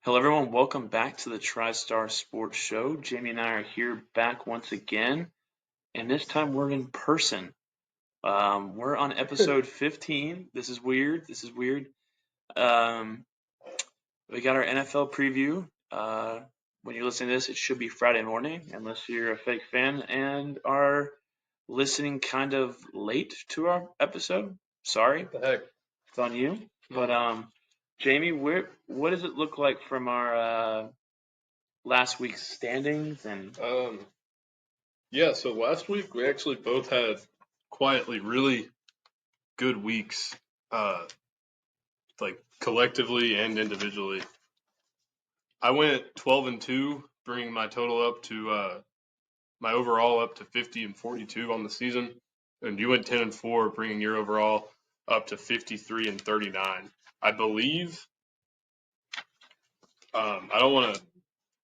Hello, everyone. Welcome back to the TriStar Sports Show. Jamie and I are here back once again, and this time we're in person. We're on episode 15. This is weird. Um, we got our NFL preview. When you're listening to this, it should be Friday morning, unless you're a fake fan and are listening kind of late to our episode. Sorry, What the heck? it's on you. But Jamie, what does it look like from our last week's standings and Yeah, so last week we actually both had quietly really good weeks, uh, like collectively and individually. I went 12-2, bringing my total up to my overall up to 50 and 42 on the season, and you went 10-4, bringing your overall up to 53 and 39. I believe. I don't want to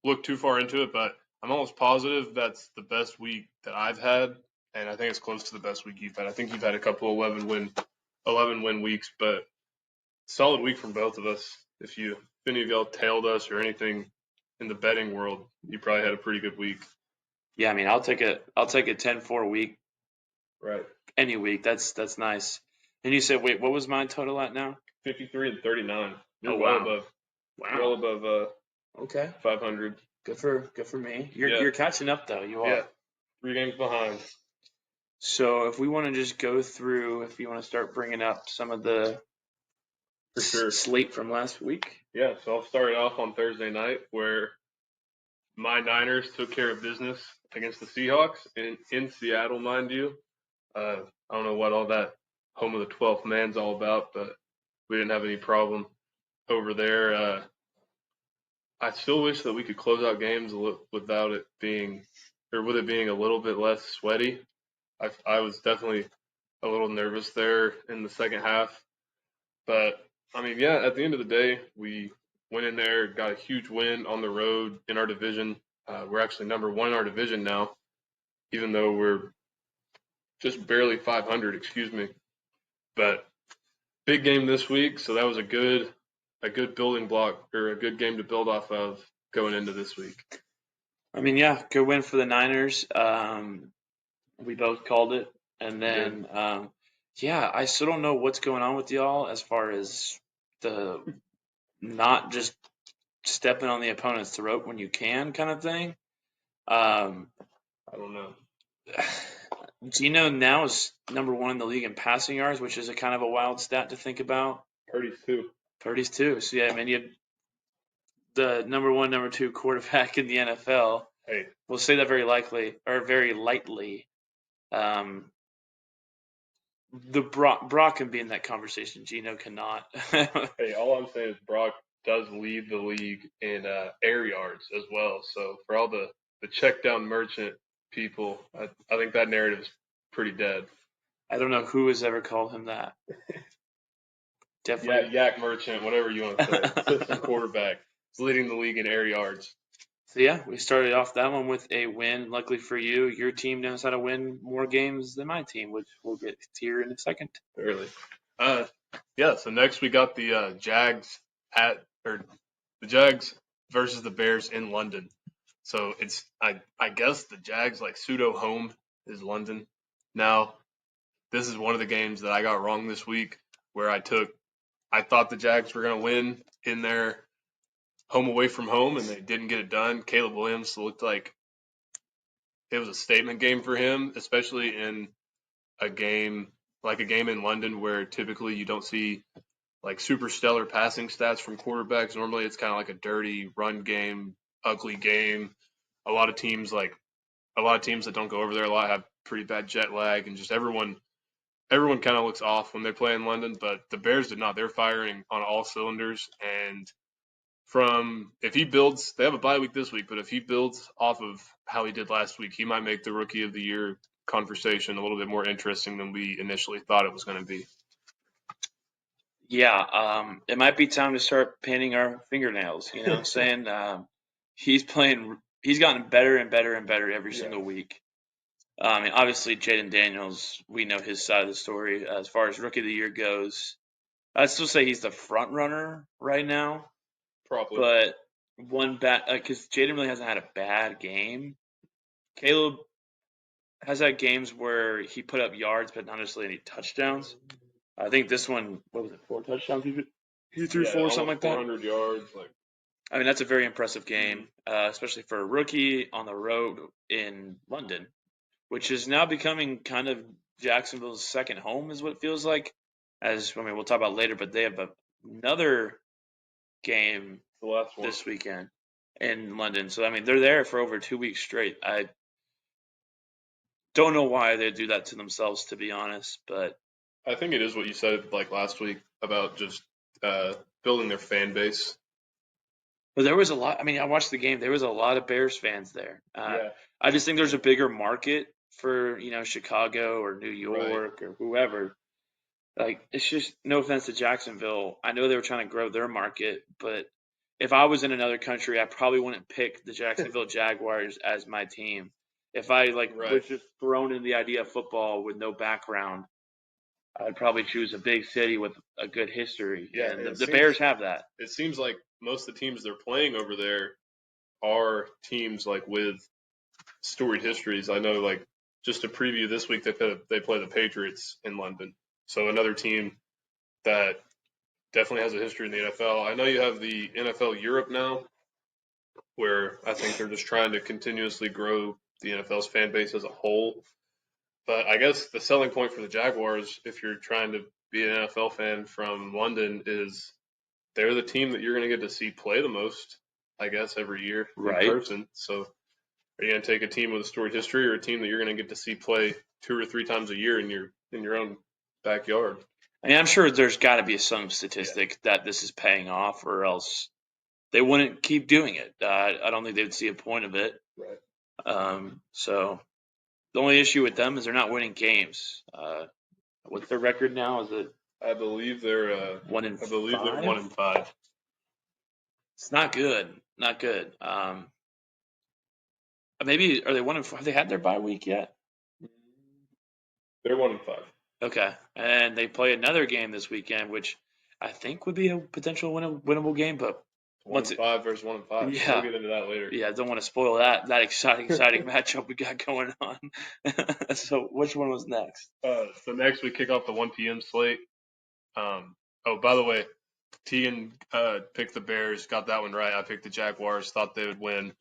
look too far into it, but I'm almost positive that's the best week that I've had, and I think it's close to the best week you've had. I think you've had a couple 11 win weeks, but solid week from both of us. If any of y'all tailed us or anything in the betting world, you probably had a pretty good week. yeah, I mean, I'll take a 10-4 week Right. any week. That's nice. And you said, wait, what was my total at now? 53 and 39. You're Oh well wow, above well wow. above Okay, 500. good for me. You're Yeah. you're catching up though. You Yeah. are. 3 games behind. So if we want to just go through, if you want to start bringing up some of the For sure. slate from last week. Yeah, so I'll start it off on Thursday night where my Niners took care of business against the Seahawks in Seattle, mind you. I don't know what all that home of the 12th man's all about, but we didn't have any problem over there. I still wish that we could close out games without it being, or with it being a little bit less sweaty. I was definitely a little nervous there in the second half, but I mean, yeah, at the end of the day, we went in there, got a huge win on the road in our division. We're actually number one in our division now, even though we're just barely 500, excuse me. But big game this week, so that was a good building block or a good game to build off of going into this week. I mean, yeah, good win for the Niners. We both called it, and then yeah, I still don't know what's going on with y'all as far as the not just stepping on the opponent's throat when you can kind of thing. Um, I don't know. Gino now is number one in the league in passing yards, which is a kind of a wild stat to think about. Purdy's too. Purdy's too. So yeah, I mean, you have the number one, number two quarterback in the NFL. Hey, We'll say that very likely or very lightly. Um, the Brock can be in that conversation. Gino cannot. hey, all I'm saying is Brock does lead the league in air yards as well. So for all the check down merchant people, I think that narrative is pretty dead. I don't know who has ever called him that. Definitely. Yak merchant, whatever you want to say. System quarterback is leading the league in air yards. So yeah, we started off that one with a win. Luckily for you, your team knows how to win more games than my team, which we'll get to here in a second. Barely. Yeah. So next we got the Jags the Jags versus the Bears in London. So it's I guess the Jags like pseudo home is London. Now this is one of the games that I got wrong this week where I thought the Jags were gonna win in their home away from home and they didn't get it done. Caleb Williams looked like it was a statement game for him, especially in a game in London where typically you don't see like super stellar passing stats from quarterbacks. Normally it's kind of like a dirty run game, ugly game. A lot of teams that don't go over there a lot have pretty bad jet lag and just everyone kind of looks off when they play in London, but the Bears did not. They're firing on all cylinders and if he builds, they have a bye week this week, but if he builds off of how he did last week, he might make the rookie of the year conversation a little bit more interesting than we initially thought it was going to be. Yeah, it might be time to start painting our fingernails. You know what I'm saying? He's gotten better and better and better every single week. I mean, obviously, Jaden Daniels, we know his side of the story as far as rookie of the year goes. I'd still say he's the front runner right now. Probably. But one bad because Jaden really hasn't had a bad game. Caleb has had games where he put up yards, but not necessarily any touchdowns. I think this one, what was it, 4 touchdowns? He threw four, something like that. 400 yards. I mean, that's a very impressive game, especially for a rookie on the road in London, which is now becoming kind of Jacksonville's second home, is what it feels like. We'll talk about later, but they have another game the last one this weekend in London. So, I mean, they're there for over 2 weeks straight. I don't know why they do that to themselves, to be honest, but I think it is what you said last week about just building their fan base. But there was a lot. I mean, I watched the game. There was a lot of Bears fans there. I just think there's a bigger market for Chicago or New York or whoever. Like, it's just no offense to Jacksonville. I know they were trying to grow their market, but if I was in another country, I probably wouldn't pick the Jacksonville Jaguars as my team. If I was just thrown in the idea of football with no background, I'd probably choose a big city with a good history. Yeah, and the Bears have that. It seems like most of the teams they're playing over there are teams with storied histories. I know, just to preview this week, they play the Patriots in London. So another team that definitely has a history in the NFL. I know you have the NFL Europe now, where I think they're just trying to continuously grow the NFL's fan base as a whole. But I guess the selling point for the Jaguars, if you're trying to be an NFL fan from London, is they're the team that you're going to get to see play the most, I guess, every year in person. So are you going to take a team with a storied history or a team that you're going to get to see play 2 or 3 times a year in your own backyard? I mean, I'm sure there's got to be some statistic that this is paying off, or else they wouldn't keep doing it. I don't think they would see a point of it. Right. So the only issue with them is they're not winning games. What's their record now? Is it? I believe they're 1-5. they're 1-5. It's not good. Not good. Maybe are they 1-4? Have they had their bye week yet? They're 1-5. Okay, and they play another game this weekend, which I think would be a potential winnable game, but 1-5 versus 1-5. Yeah, we'll get into that later. Yeah, I don't want to spoil that exciting matchup we got going on. So, which one was next? So next we kick off the 1 p.m. slate. Oh, by the way, Tegan picked the Bears, got that one right. I picked the Jaguars, thought they would win.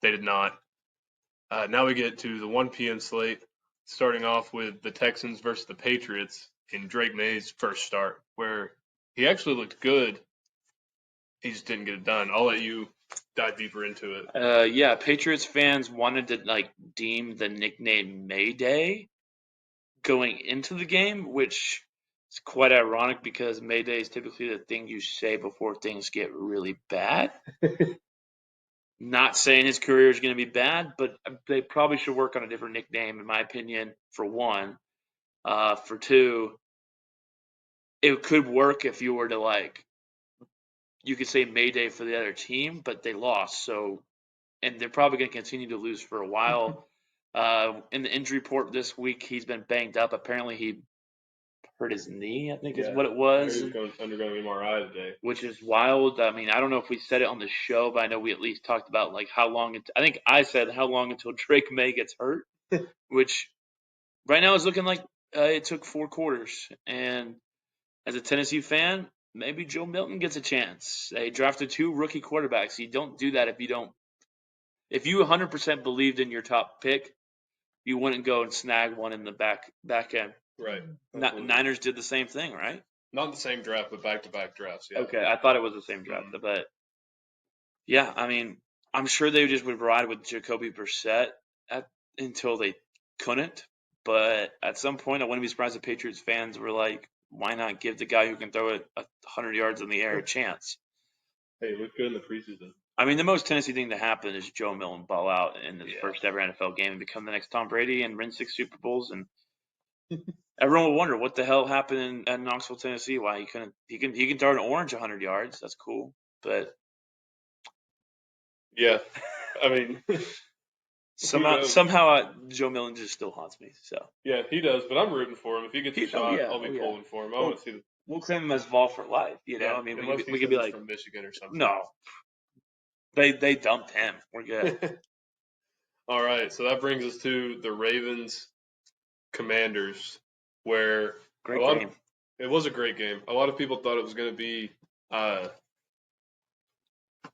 They did not. Now we get to the 1 p.m. slate, starting off with the Texans versus the Patriots in Drake May's first start, where he actually looked good. He just didn't get it done. I'll let you dive deeper into it. Yeah, Patriots fans wanted to deem the nickname Mayday going into the game, which is quite ironic because Mayday is typically the thing you say before things get really bad. Not saying his career is going to be bad, but they probably should work on a different nickname, in my opinion, for one. For two, it could work if you were to you could say Mayday for the other team, but they lost. So, and they're probably going to continue to lose for a while. In the injury report this week, he's been banged up. Apparently, he hurt his knee, I think is what it was. He's undergoing MRI today. Which is wild. I mean, I don't know if we said it on the show, but I know we at least talked about how long I think I said how long until Drake May gets hurt, which right now is looking like it took 4 quarters. And as a Tennessee fan, maybe Joe Milton gets a chance. They drafted 2 rookie quarterbacks. You don't do that if you 100% believed in your top pick, you wouldn't go and snag one in the back end. Right. Niners did the same thing, right? Not the same draft, but back-to-back drafts. Yeah. Okay, I thought it was the same draft, but yeah, I mean, I'm sure they just would ride with Jacoby Brissett until they couldn't. But at some point, I wouldn't be surprised if Patriots fans were like, "Why not give the guy who can throw it 100 yards in the air a chance?" Hey, look good in the preseason. I mean, the most Tennessee thing to happen is Joe Milton ball out in his first ever NFL game and become the next Tom Brady and win 6 Super Bowls, and everyone will wonder what the hell happened at Knoxville, Tennessee. Why he couldn't? He can throw an orange 100 yards. That's cool, but yeah, I mean, somehow Joe Milton just still haunts me. So yeah, he does. But I'm rooting for him. If he gets a shot, I'll be pulling for him. I want to see. We'll claim him as Vol for life. I mean, we could be like from Michigan or something. No, They dumped him. We're good. All right, so that brings us to the Ravens Commanders, where Great game. it was a great game. A lot of people thought it was going to be what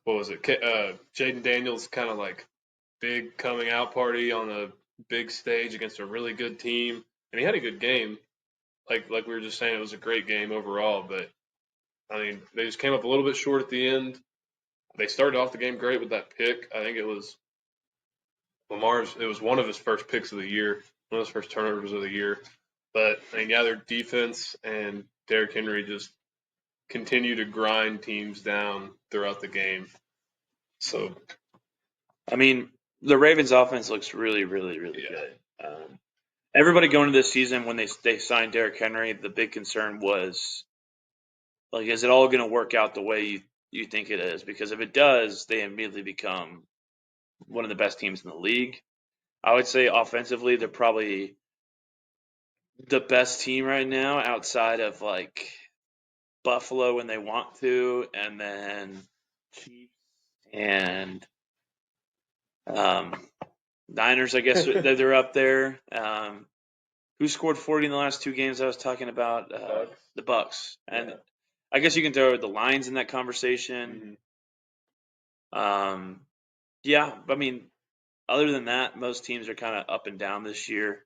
was it? Jaden Daniels kind of like big coming out party on a big stage against a really good team, and he had a good game. Like we were just saying, it was a great game overall. But I mean, they just came up a little bit short at the end. They started off the game great with that pick. I think it was Lamar's. It was one of his first picks of the year, one of his first turnovers of the year. But I mean, yeah, their defense and Derrick Henry just continue to grind teams down throughout the game. So, I mean, the Ravens offense looks really, really, really yeah. good. Everybody going into this season when they signed Derrick Henry, the big concern was like, is it all going to work out the way you think it is? Because if it does, they immediately become one of the best teams in the league. I would say offensively, they're probably the best team right now outside of like Buffalo when they want to, and then Chiefs and Niners. I guess they're up there. Who scored 40 in the last two games? I was talking about the Bucks, and I guess you can throw the Lions in that conversation. Yeah, I mean, other than that, most teams are kind of up and down this year.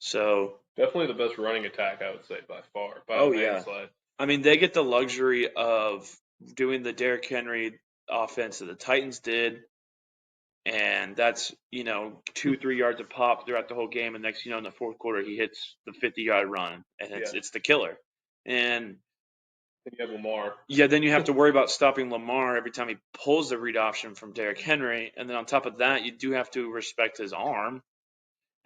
So definitely the best running attack, I would say, by far. Landslide. I mean, they get the luxury of doing the Derrick Henry offense that the Titans did, and that's 2-3 yards a pop throughout the whole game. And next, in the fourth quarter, he hits the 50-yard run, and it's the killer. And then you have Lamar. Yeah, then you have to worry about stopping Lamar every time he pulls the read option from Derrick Henry, and then on top of that, you do have to respect his arm.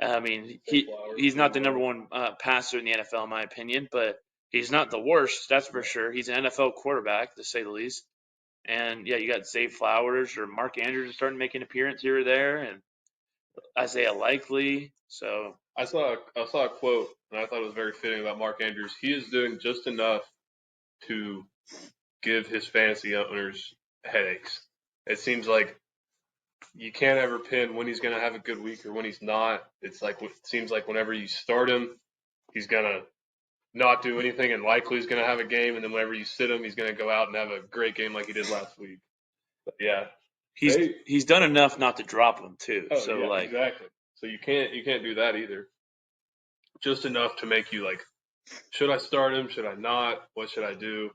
I mean, he's not the number one passer in the NFL, in my opinion, but he's not the worst, that's for sure. He's an NFL quarterback, to say the least. And yeah, you got Zay Flowers or Mark Andrews starting to make an appearance here or there, and Isaiah Likely. So I saw a quote, and I thought it was very fitting about Mark Andrews. He is doing just enough to give his fantasy owners headaches. It seems like you can't ever pin when he's going to have a good week or when he's not. It seems like whenever you start him, he's going to not do anything, and likely he's going to have a game. And then whenever you sit him, he's going to go out and have a great game like he did last week. But yeah, he's done enough not to drop him too. Oh, so yeah, exactly. So you can't do that either. Just enough to make you like, should I start him? Should I not? What should I do?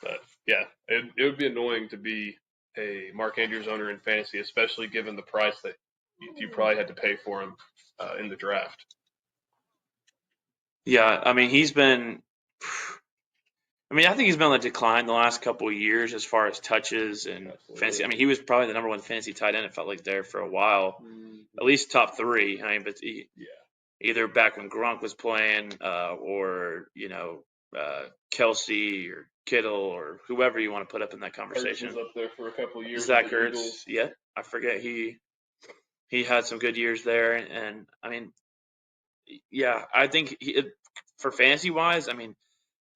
But yeah, it would be annoying to be a Mark Andrews owner in fantasy, especially given the price that you probably had to pay for him in the draft. Yeah, I mean, he's been. I mean, I think he's been on the decline the last couple of years as far as touches and fantasy. I mean, he was probably the number one fantasy tight end. It felt like there for a while, at least top three. I mean, but either back when Gronk was playing, or Kelsey or Kittle or whoever you want to put up in that conversation. Ertz was up there for a couple of years. Zach Ertz, yeah, I forget he had some good years there, and I mean, yeah, I think for fantasy wise, I mean,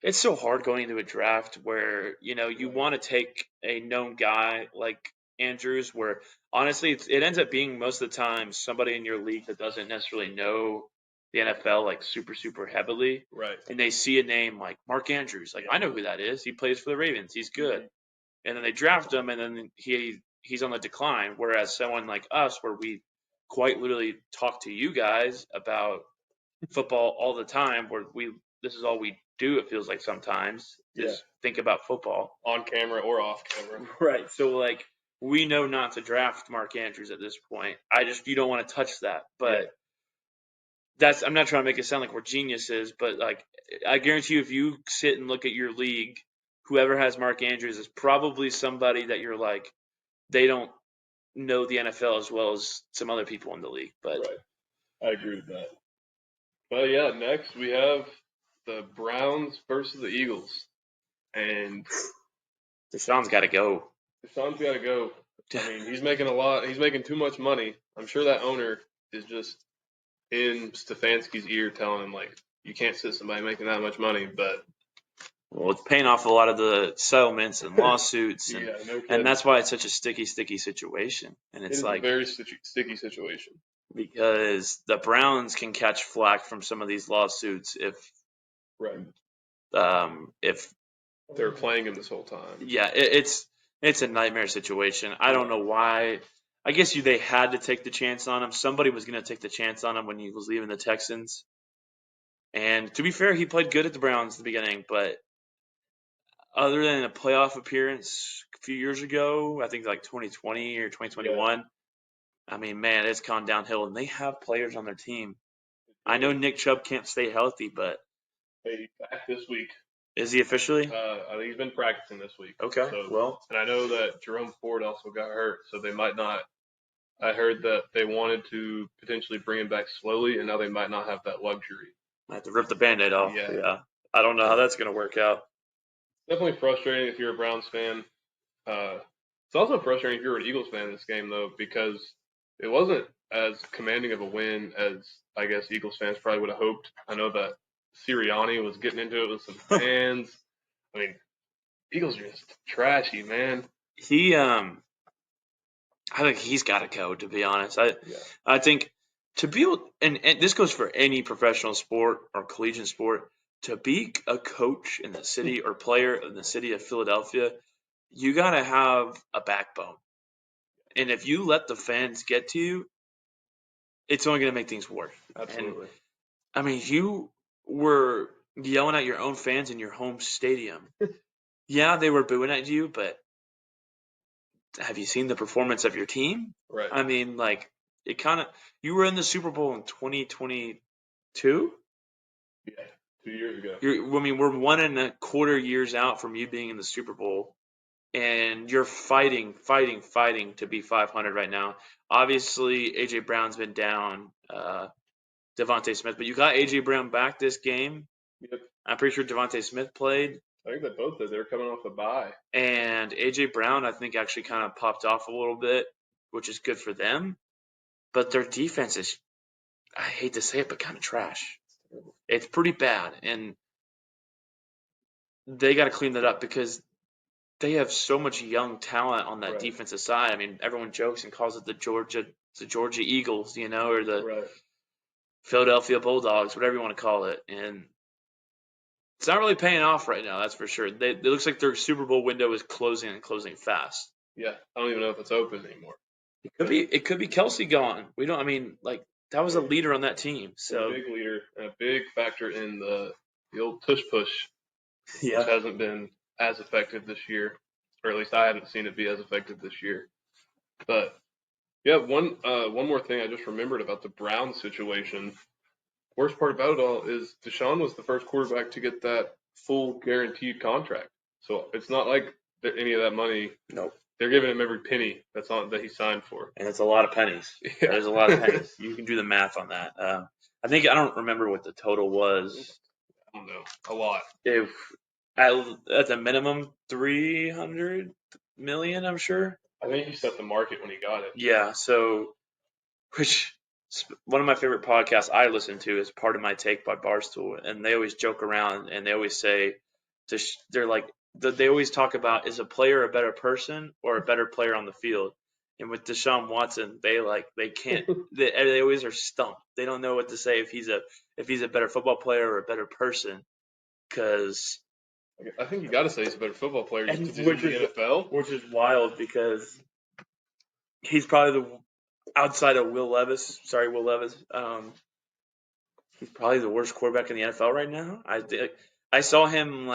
it's so hard going into a draft where you want to take a known guy like Andrews, where honestly it ends up being most of the time somebody in your league that doesn't necessarily know the NFL like super heavily, right? And they see a name like Mark Andrews, like I know who that is. He plays for the Ravens. He's good, and then they draft him, and then he's on the decline. Whereas someone like us, where we quite literally talk to you guys about football all the time, where this is all we do. It feels like sometimes just think about football on camera or off camera. Right. So like we know not to draft Mark Andrews at this point. You don't want to touch that. But I'm not trying to make it sound like we're geniuses, but like I guarantee you, if you sit and look at your league, whoever has Mark Andrews is probably somebody that you're like, they don't know the NFL as well as some other people in the league. But right. I agree with that. Well, yeah, next we have the Browns versus the Eagles. And Deshaun's got to go. I mean, he's making a lot. He's making too much money. I'm sure that owner is just in Stefanski's ear telling him, like, you can't sit somebody making that much money. But Well, it's paying off a lot of the settlements and lawsuits, Yeah, no kidding. and that's why it's such a sticky situation. And It it's is like a very sticky situation. because the Browns can catch flack from some of these lawsuits Right. if They were playing him this whole time. yeah, it's a nightmare situation. I don't know why. I guess they had to take the chance on him. Somebody was going to take the chance on him when he was leaving the Texans. And to be fair, he played good at the Browns at the beginning, but other than a playoff appearance a few years ago, I think like 2020 or 2021, I mean, man, it's gone downhill. And they have players on their team. I know Nick Chubb can't stay healthy, but Hey, he's back this week. is he officially? I think he's been practicing this week. Okay. So, and I know that Jerome Ford also got hurt, so they might not. I heard that they wanted to potentially bring him back slowly, and now they might not have that luxury. I have to rip the Band-Aid off. Yeah. I don't know how that's going to work out. Definitely frustrating if you're a Browns fan. It's also frustrating if you're an Eagles fan in this game, though, because it wasn't as commanding of a win as I guess Eagles fans probably would have hoped. I know that Sirianni was getting into it with some fans. I mean, Eagles are just trashy, man. I think he's got to go. To be honest, I think to be able, and this goes for any professional sport or collegiate sport, to be a coach in the city or player in the city of Philadelphia, you got to have a backbone. And if you let the fans get to you, it's only going to make things worse. Absolutely. And, I mean, you were yelling at your own fans in your home stadium. Yeah, they were booing at you, but have you seen the performance of your team? Right. I mean, like, it kind of, you were in the Super Bowl in 2022? Yeah, 2 years ago. I mean, we're 1.25 years out from you being in the Super Bowl, and you're fighting to be 500 right now. Obviously, A.J. Brown's been down, Devontae Smith, but you got A.J. Brown back this game. Yep. I'm pretty sure Devontae Smith played. I think they both did. They were coming off a bye. And A.J. Brown, I think, actually kind of popped off a little bit, which is good for them. But their defense is, I hate to say it, but kind of trash. It's pretty bad. And they got to clean that up because they have so much young talent on that defensive side. I mean, everyone jokes and calls it the Georgia Eagles, or the Philadelphia Bulldogs, whatever you want to call it. And it's not really paying off right now, that's for sure. It looks like their Super Bowl window is closing and closing fast. Yeah, I don't even know if it's open anymore. It could be Kelsey gone. We don't. I mean, like that was a leader on that team. So a big leader and a big factor in the old tush push, which hasn't been as effective this year, or at least I haven't seen it be as effective this year. But yeah, one more thing I just remembered about the Browns situation. Worst part about it all is Deshaun was the first quarterback to get that full guaranteed contract. So it's not like any of that money. Nope. They're giving him every penny that he signed for. And it's a lot of pennies. Yeah. There's a lot of pennies. You can do the math on that. I don't remember what the total was. I don't know. A lot. At the minimum, 300 million, I'm sure. I think he set the market when he got it. Yeah. So, which one of my favorite podcasts I listen to is Part of My Take by Barstool, and they always joke around and they always say, they're like, they always talk about, is a player a better person or a better player on the field? And with Deshaun Watson, they can't. They always are stumped. They don't know what to say if he's a better football player or a better person. Because I think you got to say he's a better football player in the NFL, which is wild because he's probably outside of Will Levis. Sorry, Will Levis. He's probably the worst quarterback in the NFL right now. I saw him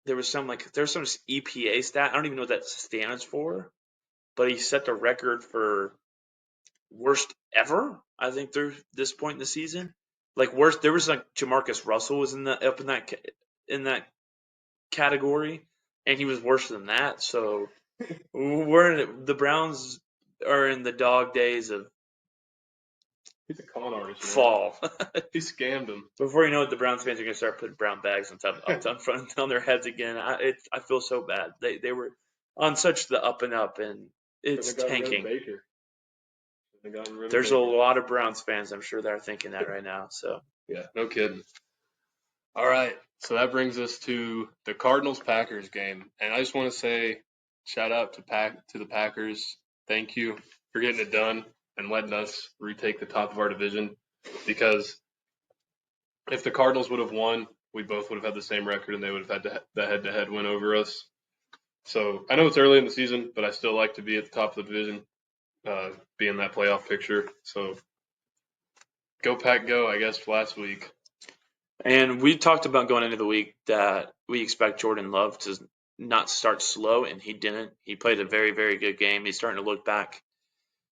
there was some EPA stat. I don't even know what that stands for, but he set the record for worst ever. I think through this point in the season, worst. There was Jamarcus Russell was in that category, and he was worse than that. So the Browns are in the dog days of. He's a con artist. Fall. He scammed him. Before you know it, the Browns fans are going to start putting brown bags on their heads again. I feel so bad. They were on such the up and up, and it's tanking. There's a lot of Browns fans, I'm sure, that are thinking that right now. So yeah, no kidding. All right, So that brings us to the Cardinals-Packers game. And I just want to say shout out to the Packers. Thank you for getting it done and letting us retake the top of our division. Because if the Cardinals would have won, we both would have had the same record and they would have had the head-to-head win over us. So I know it's early in the season, but I still like to be at the top of the division, be in that playoff picture. So go Pack go, I guess, last week. And we talked about going into the week that we expect Jordan Love to not start slow, and he didn't. He played a very, very good game. He's starting to look back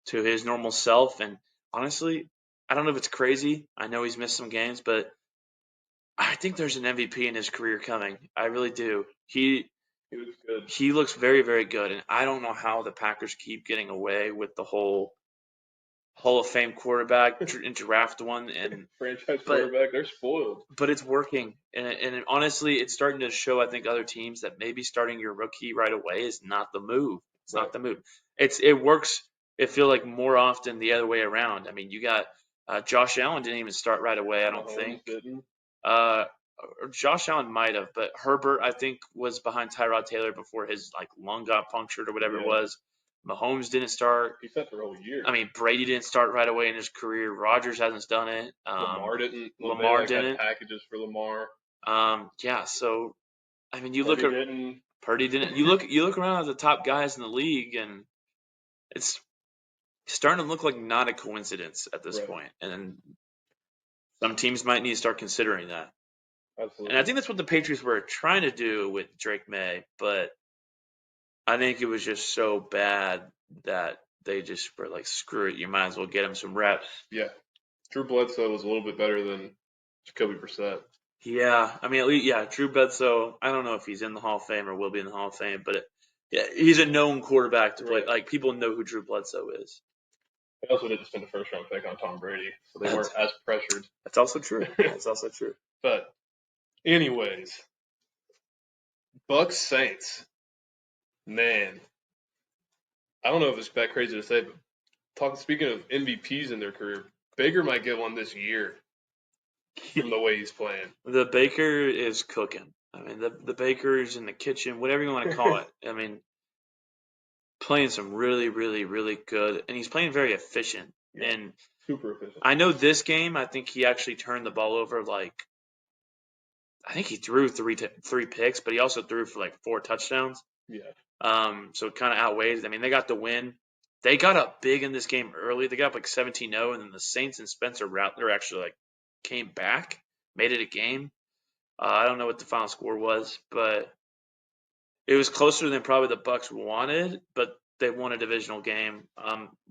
to his normal self. And honestly, I don't know if it's crazy. I know he's missed some games, but I think there's an MVP in his career coming. I really do. He looks good. He looks very, very good. And I don't know how the Packers keep getting away with the whole Hall of Fame quarterback and draft one. And franchise quarterback, they're spoiled. But it's working. And honestly, it's starting to show, I think, other teams that maybe starting your rookie right away is not the move. It's not the move. It works, it feels like, more often the other way around. I mean, you got Josh Allen didn't even start right away, I don't think. Didn't. Josh Allen might have, but Herbert, I think, was behind Tyrod Taylor before his lung got punctured or whatever it was. Mahomes didn't start. He sat the whole year. I mean, Brady didn't start right away in his career. Rodgers hasn't done it. Lamar didn't. Lamar didn't. Had packages for Lamar. Yeah. So, I mean, you Purdy look at didn't. Purdy didn't. You look around at the top guys in the league, and it's starting to look like not a coincidence at this point. And some teams might need to start considering that. Absolutely. And I think that's what the Patriots were trying to do with Drake May, but I think it was just so bad that they just were like, screw it, you might as well get him some reps. Yeah. Drew Bledsoe was a little bit better than Jacoby Brissett. Yeah. I mean, at least, Drew Bledsoe, I don't know if he's in the Hall of Fame or will be in the Hall of Fame, but he's a known quarterback to play. Like, people know who Drew Bledsoe is. They also didn't spend a first-round pick on Tom Brady, so they weren't as pressured. That's also true. But anyways, Bucs Saints. Man, I don't know if it's that crazy to say, but speaking of MVPs in their career, Baker might get one this year from the way he's playing. The Baker is cooking. I mean, the Baker's in the kitchen, whatever you want to call it. I mean, playing some really, really, really good, and he's playing very efficient. Yeah, and super efficient. I know this game, I think he actually turned the ball over I think he threw three picks, but he also threw for 4 touchdowns. Yeah. So it kind of outweighs. I mean, they got the win. They got up big in this game early. They got up 17-0, and then the Saints and Spencer Rattler actually came back, made it a game. I don't know what the final score was, but it was closer than probably the Bucs wanted, but they won a divisional game.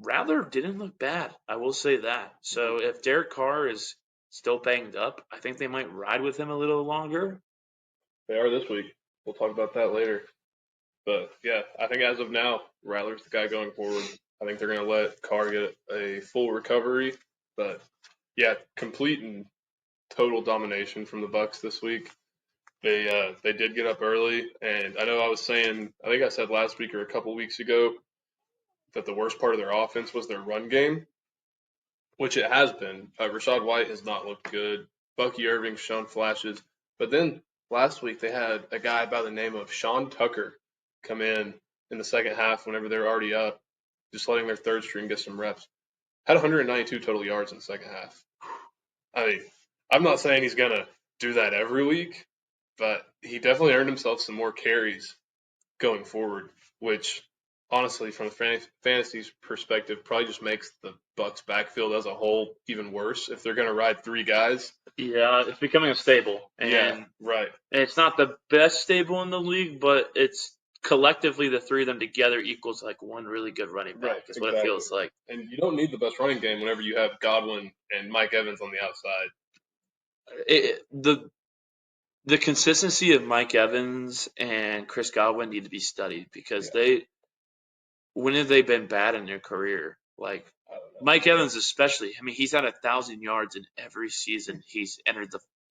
Rattler didn't look bad, I will say that. So if Derek Carr is still banged up, I think they might ride with him a little longer. They are this week. We'll talk about that later. But, yeah, I think as of now, Rattler's the guy going forward. I think they're going to let Carr get a full recovery. But, yeah, complete and total domination from the Bucs this week. They did get up early, and I know I think I said last week or a couple weeks ago that the worst part of their offense was their run game, which it has been. Rachaad White has not looked good. Bucky Irving's shown flashes. But then last week they had a guy by the name of Sean Tucker come in the second half whenever they were already up, just letting their third string get some reps. Had 192 total yards in the second half. I mean, I'm not saying he's going to do that every week, but he definitely earned himself some more carries going forward, which honestly, from the fantasy's perspective, probably just makes the Bucs backfield as a whole even worse if they're going to ride 3 guys. Yeah, it's becoming a stable. And right. It's not the best stable in the league, but it's collectively the 3 of them together equals one really good running back. Is what it feels like. And you don't need the best running game whenever you have Godwin and Mike Evans on the outside. The consistency of Mike Evans and Chris Godwin need to be studied because when have they been bad in their career? Mike Evans especially. I mean, he's had 1,000 yards in every season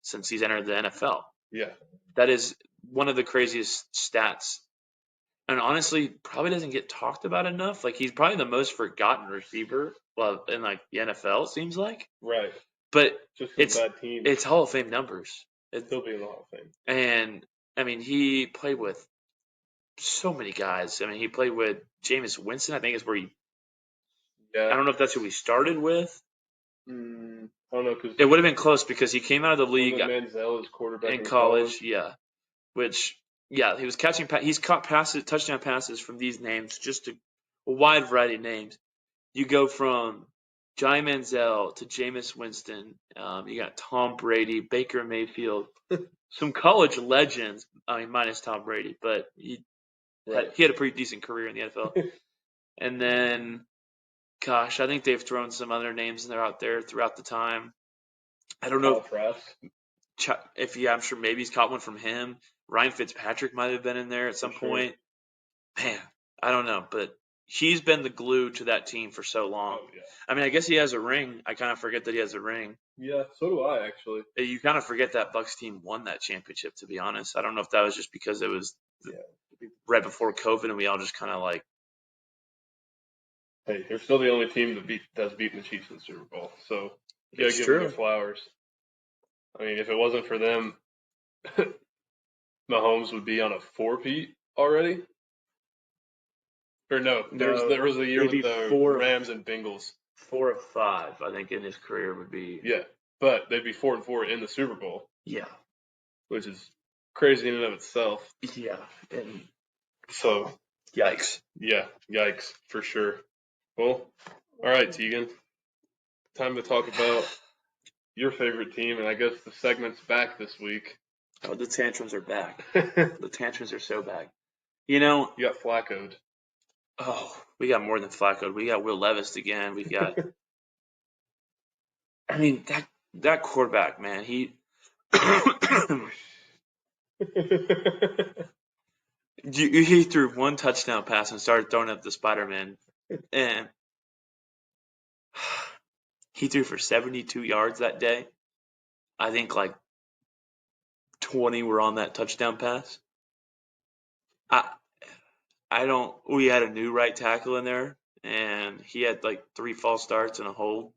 since he's entered the NFL. Yeah. That is one of the craziest stats. And honestly, probably doesn't get talked about enough. He's probably the most forgotten receiver in the NFL, it seems like. Right. But just it's bad team. It's Hall of Fame numbers. He'll be in the Hall of Fame. And I mean, he played with so many guys. I mean, he played with Jameis Winston. I think is where he. Yeah. I don't know if that's who he started with. I don't know because It would have been close because he came out of the league Manziel is quarterback in college. Yeah, he was catching. He's caught touchdown passes from these names, just a wide variety of names. You go from Johnny Manziel to Jameis Winston. You got Tom Brady, Baker Mayfield, some college legends. I mean, minus Tom Brady, but he had a pretty decent career in the NFL. And then, gosh, I think they've thrown some other names out there throughout the time. I don't know I'm sure maybe he's caught one from him. Ryan Fitzpatrick might have been in there at some point. Man, I don't know, but he's been the glue to that team for so long. Oh, yeah. I mean, I guess he has a ring. I kind of forget that he has a ring. Yeah, so do I, actually. You kind of forget that Bucs team won that championship, to be honest. I don't know if that was just because it was right before COVID and we all just kind of like. Hey, they're still the only team that's beaten the Chiefs in the Super Bowl, so you gotta give them their flowers. I mean, if it wasn't for them, Mahomes would be on a 4-peat already. Or no, there was a year with the Rams and Bengals. 4 or 5, I think, in his career would be. Yeah, but they'd be 4-4 in the Super Bowl. Yeah, which is crazy in and of itself. Yeah, and so yikes. Yeah, yikes for sure. Well, all right, Tegan. Time to talk about your favorite team, and I guess the segment's back this week. Oh, the tantrums are back. The tantrums are so back. You know, you got Flacco'd. Oh, we got more than Flacco. We got Will Levis again. We got. I mean that quarterback, man. He. He threw one touchdown pass and started throwing up the Spider-Man, and he threw for 72 yards that day. I think like 20 were on that touchdown pass. We had a new right tackle in there, and he had like 3 false starts and a hold.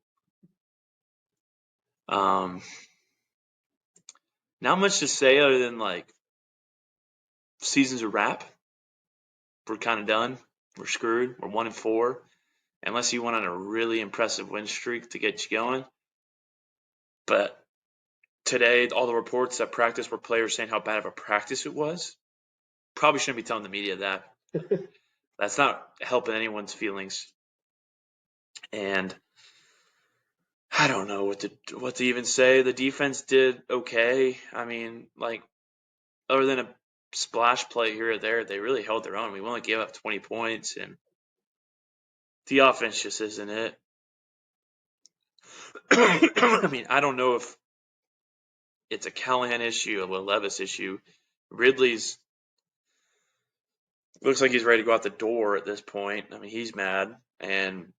Not much to say other than like season's a wrap. We're kind of done. We're screwed. We're 1-4. Unless you went on a really impressive win streak to get you going. But today, all the reports at practice were players saying how bad of a practice it was. Probably shouldn't be telling the media that. That's not helping anyone's feelings. And I don't know what to even say. The defense did okay. I mean, like, other than a splash play here or there, they really held their own. We only gave up 20 points, and the offense just isn't it. I mean, I don't know if it's a Callahan issue, a Will Levis issue. Ridley's looks like he's ready to go out the door at this point. I mean, he's mad, and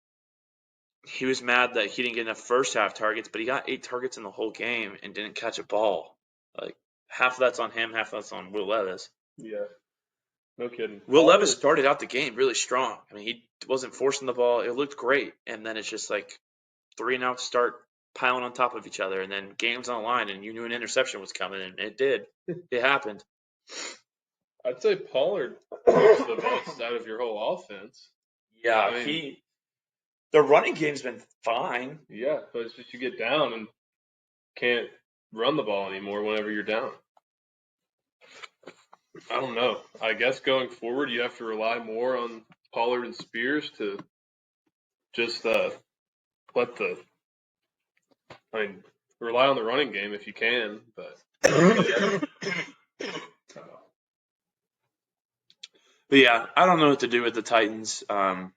he was mad that he didn't get enough first half targets, but he got 8 targets in the whole game and didn't catch a ball. Like, half of that's on him, half of that's on Will Levis. Yeah. No kidding. Will Levis started out the game really strong. I mean, he wasn't forcing the ball. It looked great. And then it's just like 3 and outs start piling on top of each other. And then game's on the line, and you knew an interception was coming, and it did. It happened. I'd say Pollard was the best out of your whole offense. Yeah, I mean, the running game's been fine. Yeah, but it's just you get down and can't run the ball anymore whenever you're down. I don't know. I guess going forward, you have to rely more on Pollard and Spears to just rely on the running game if you can. But yeah, I don't know what to do with the Titans. I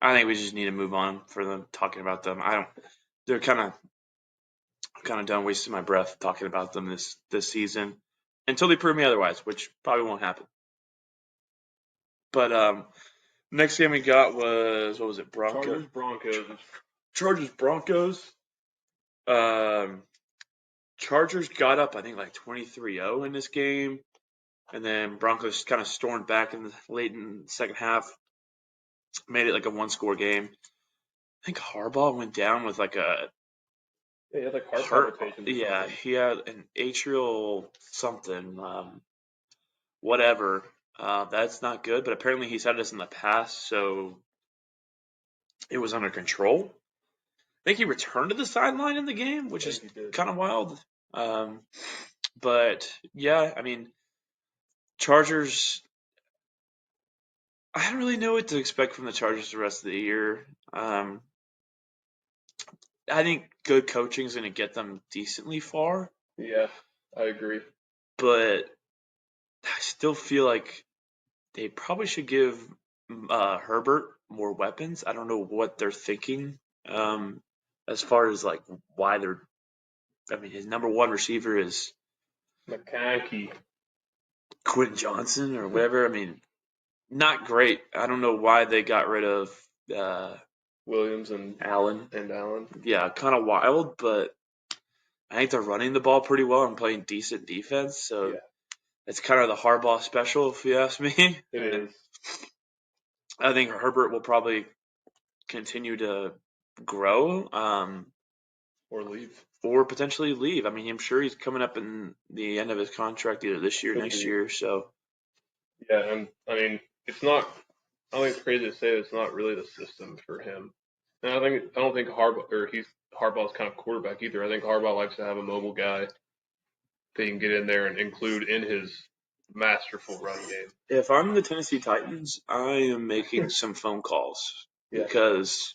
think we just need to move on for them talking about them. They're kind of done wasting my breath talking about them this season until they prove me otherwise, which probably won't happen. But next game we got was, what was it? Chargers Broncos. Chargers got up, I think, like 23-0 in this game, and then Broncos kind of stormed back late in the second half, made it like a 1-score game. I think Harbaugh went down with like a he had like heart Heart, palpitations or yeah, something. he had an atrial something, whatever. That's not good, but apparently he's had this in the past, so it was under control. I think he returned to the sideline in the game, I which think is he did. kind of wild. Um, but yeah, I mean, Chargers. I don't really know what to expect from the Chargers the rest of the year. I think good coaching is going to get them decently far, Yeah, I agree. but I still feel like they probably should give Herbert more weapons. I don't know what they're thinking as far as like why they're. I mean, his number one receiver is McCankey. Quentin Johnson or whatever. I mean, not great. I don't know why they got rid of uh, Williams Allen. and Allen. Yeah, kind of wild, but I think they're running the ball pretty well and playing decent defense. So Yeah, it's kind of the Harbaugh special, if you ask me. it And is. I think Herbert will probably continue to grow Or leave. or potentially leave. I mean, I'm sure he's coming up in the end of his contract either this year or Could next be. year. So Yeah, and I mean, it's not. I think it's crazy to say it's not really the system for him. And I don't think Harbaugh's kind of quarterback either. I think Harbaugh likes to have a mobile guy that he can get in there and include in his masterful run game. if I'm the Tennessee Titans, I am making some phone calls Yeah, because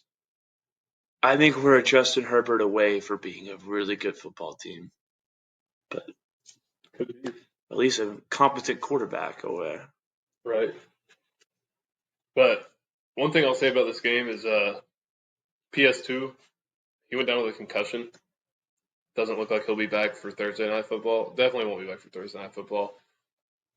I think we're a Justin Herbert away for being a really good football team, but could be. at least a competent quarterback away. Right. But one thing I'll say about this game is PS2, he went down with a concussion. Doesn't look like he'll be back for Thursday Night Football. Definitely won't be back for Thursday Night Football.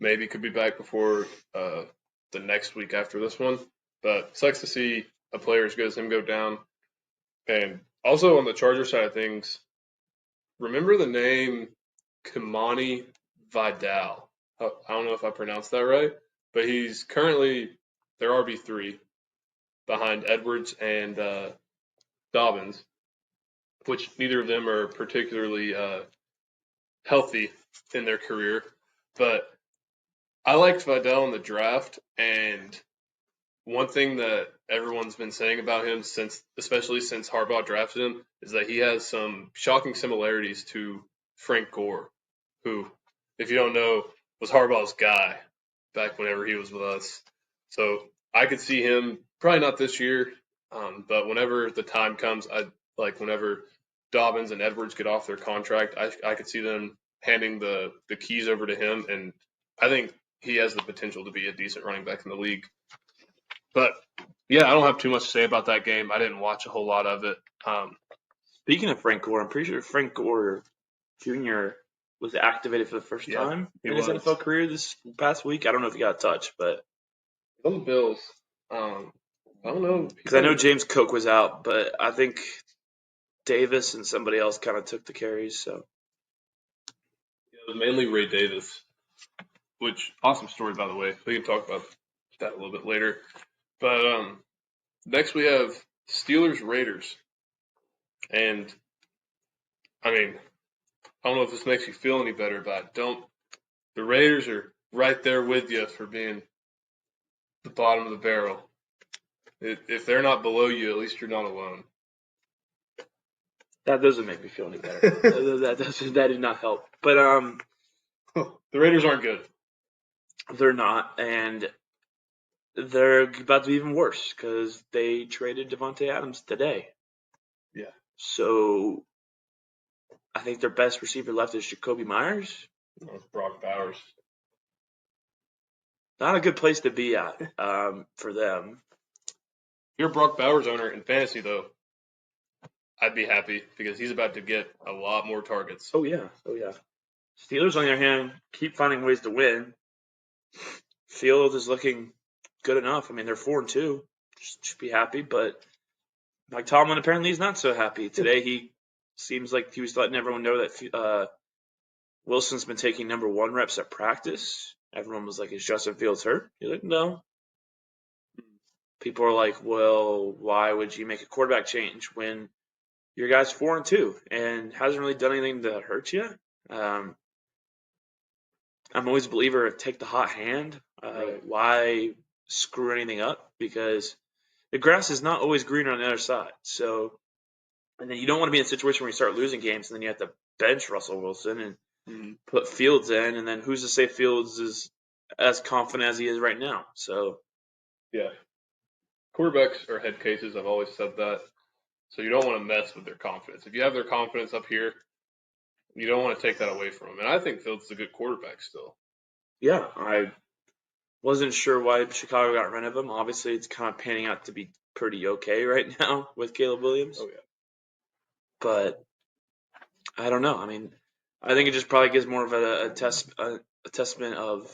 Maybe could be back before the next week after this one. But it sucks to see a player as good as him go down. And also on the Charger side of things, remember the name Kimani Vidal. I don't know if I pronounced that right, but he's currently their RB3 behind Edwards and Dobbins, which neither of them are particularly healthy in their career. But I liked Vidal in the draft, and one thing that everyone's been saying about him especially since Harbaugh drafted him, is that he has some shocking similarities to Frank Gore, who, if you don't know, was Harbaugh's guy back whenever he was with us. So I could see him probably not this year, but whenever the time comes, whenever Dobbins and Edwards get off their contract, I could see them handing the keys over to him, and I think he has the potential to be a decent running back in the league. But yeah, I don't have too much to say about that game. I didn't watch a whole lot of it. Speaking of Frank Gore, I'm pretty sure Frank Gore Jr. was activated for the first Yeah, time he in his was. NFL career this past week. I don't know if he got a touch, but On the Bills, I don't know. because I know James Cook was out, but I think Davis and somebody else kind of took the carries. So It was mainly Ray Davis, which awesome story by the way. We can talk about that a little bit later. But next we have Steelers Raiders, and I mean I don't know if this makes you feel any better, but don't. The Raiders are right there with you for being the bottom of the barrel. If they're not below you, at least you're not alone. that doesn't make me feel any better. That did not help. But The Raiders aren't good. they're not, and they're about to be even worse because they traded Devontae Adams today. Yeah. So I think their best receiver left is Jacoby Myers. It's Brock Bowers. Not a good place to be at for them. If you're a Brock Bowers owner in fantasy, though, I'd be happy because he's about to get a lot more targets. Oh yeah. Steelers, on the other hand, keep finding ways to win. Field is looking good enough. I mean, they're 4-2. Should be happy, but Mike Tomlin apparently is not so happy. Today he seems like he was letting everyone know that Wilson's been taking number one reps at practice. Everyone was like, "Is Justin Fields hurt?" He's like, "No." People are like, "Well, why would you make a quarterback change when your guy's 4-2 and hasn't really done anything to hurt you. I'm always a believer of take the hot hand. Right. Why screw anything up? Because the grass is not always greener on the other side. So, and then you don't want to be in a situation where you start losing games and then you have to bench Russell Wilson and put Fields in, and then who's to say Fields is as confident as he is right now? So, Yeah. Quarterbacks are head cases. I've always said that. So you don't want to mess with their confidence. If you have their confidence up here, you don't want to take that away from them. And I think Fields is a good quarterback still. yeah, I wasn't sure why Chicago got rid of him. Obviously, it's kind of panning out to be pretty okay right now with Caleb Williams. Oh, yeah. But I don't know. I mean, I think it just probably gives more of a testament of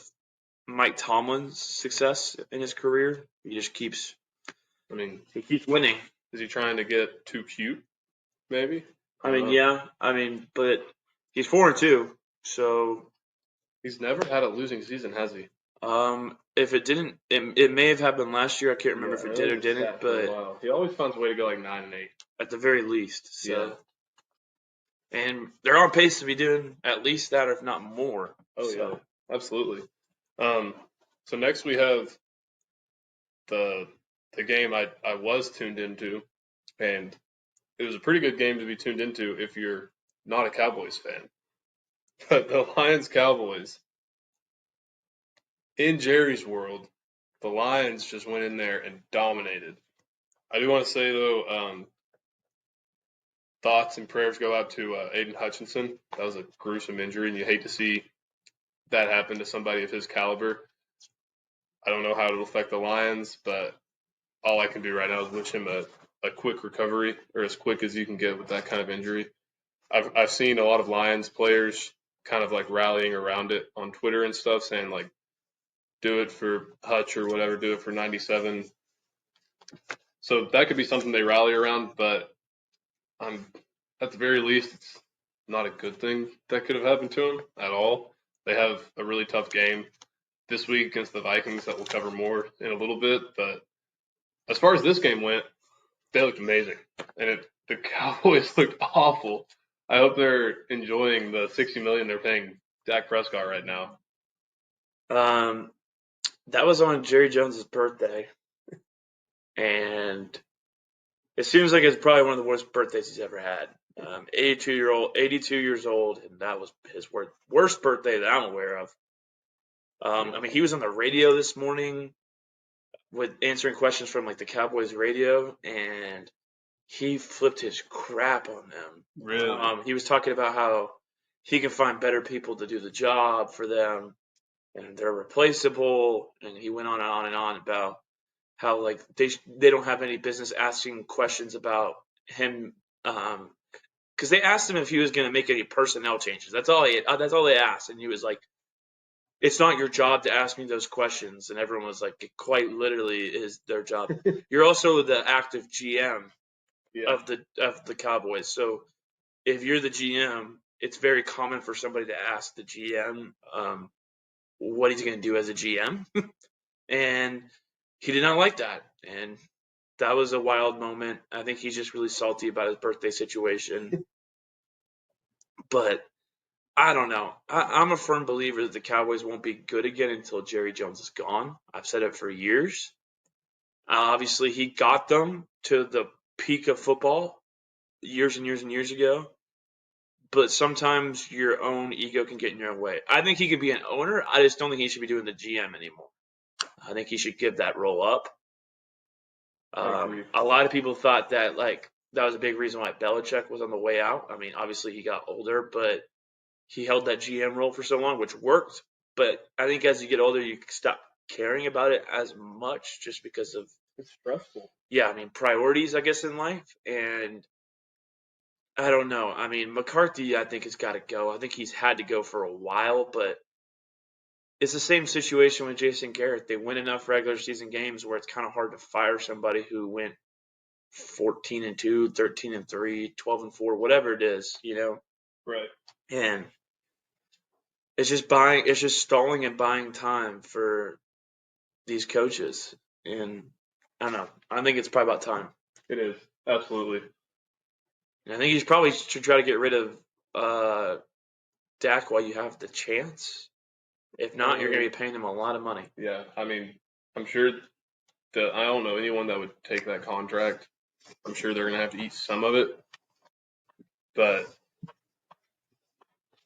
Mike Tomlin's success in his career. He just keeps I mean, he keeps winning. is he trying to get too cute? Maybe. I mean, know. yeah. I mean, but he's 4-2, so He's never had a losing season, has he? if it didn't, it may have happened last year. I can't remember if it did or didn't, but he always finds a way to go like 9-8. at the very least, so. Yeah. And they're on pace to be doing at least that, if not more. Oh so. yeah, absolutely. So next we have the game I was tuned into, and it was a pretty good game to be tuned into if you're not a Cowboys fan. But the Lions Cowboys in Jerry's world, the Lions just went in there and dominated. I do want to say though, thoughts and prayers go out to Aiden Hutchinson. That was a gruesome injury, and you hate to see that happen to somebody of his caliber. I don't know how it'll affect the Lions, but all I can do right now is wish him a quick recovery, or as quick as you can get with that kind of injury. I've seen a lot of Lions players kind of like rallying around it on Twitter and stuff, saying like, do it for Hutch or whatever, do it for 97. So that could be something they rally around, but at the very least, it's not a good thing that could have happened to him at all. They have a really tough game this week against the Vikings that we'll cover more in a little bit. But as far as this game went, they looked amazing, and the Cowboys looked awful. I hope they're enjoying the $60 million they're paying Dak Prescott right now. That was on Jerry Jones's birthday, and it seems like it's probably one of the worst birthdays he's ever had. 82 years old, and that was his worst birthday that I'm aware of. I mean, he was on the radio this morning with answering questions from like the Cowboys radio, and he flipped his crap on them. Really? He was talking about how he can find better people to do the job for them, and they're replaceable. And he went on and on about how like they don't have any business asking questions about him, because they asked him if he was going to make any personnel changes. That's all they asked, and he was like, "It's not your job to ask me those questions." And everyone was like, "It quite literally is their job. You're also the active GM Yeah. of the Cowboys, so if you're the GM, it's very common for somebody to ask the GM what he's going to do as a GM." And he did not like that. And that was a wild moment. I think he's just really salty about his birthday situation. But I don't know. I'm a firm believer that the Cowboys won't be good again until Jerry Jones is gone. I've said it for years. Obviously, he got them to the peak of football years and years and years ago. But sometimes your own ego can get in your way. I think he could be an owner. I just don't think he should be doing the GM anymore. I think he should give that role up. A lot of people thought that that was a big reason why Belichick was on the way out. I mean, obviously he got older, but he held that GM role for so long, which worked. But I think as you get older, you stop caring about it as much just because of It's stressful. Yeah, I mean priorities, I guess, in life. And I don't know. I mean, McCarthy, I think has got to go. I think he's had to go for a while, but it's the same situation with Jason Garrett. They win enough regular season games where it's kind of hard to fire somebody who went 14-2, 13-3, 12-4, whatever it is, Right. And it's just stalling and buying time for these coaches. And I don't know. I think it's probably about time. It is. Absolutely. And I think he's probably should try to get rid of Dak while you have the chance. If not, you're going to be paying him a lot of money. Yeah, I mean, I'm sure that I don't know anyone that would take that contract. I'm sure they're going to have to eat some of it, but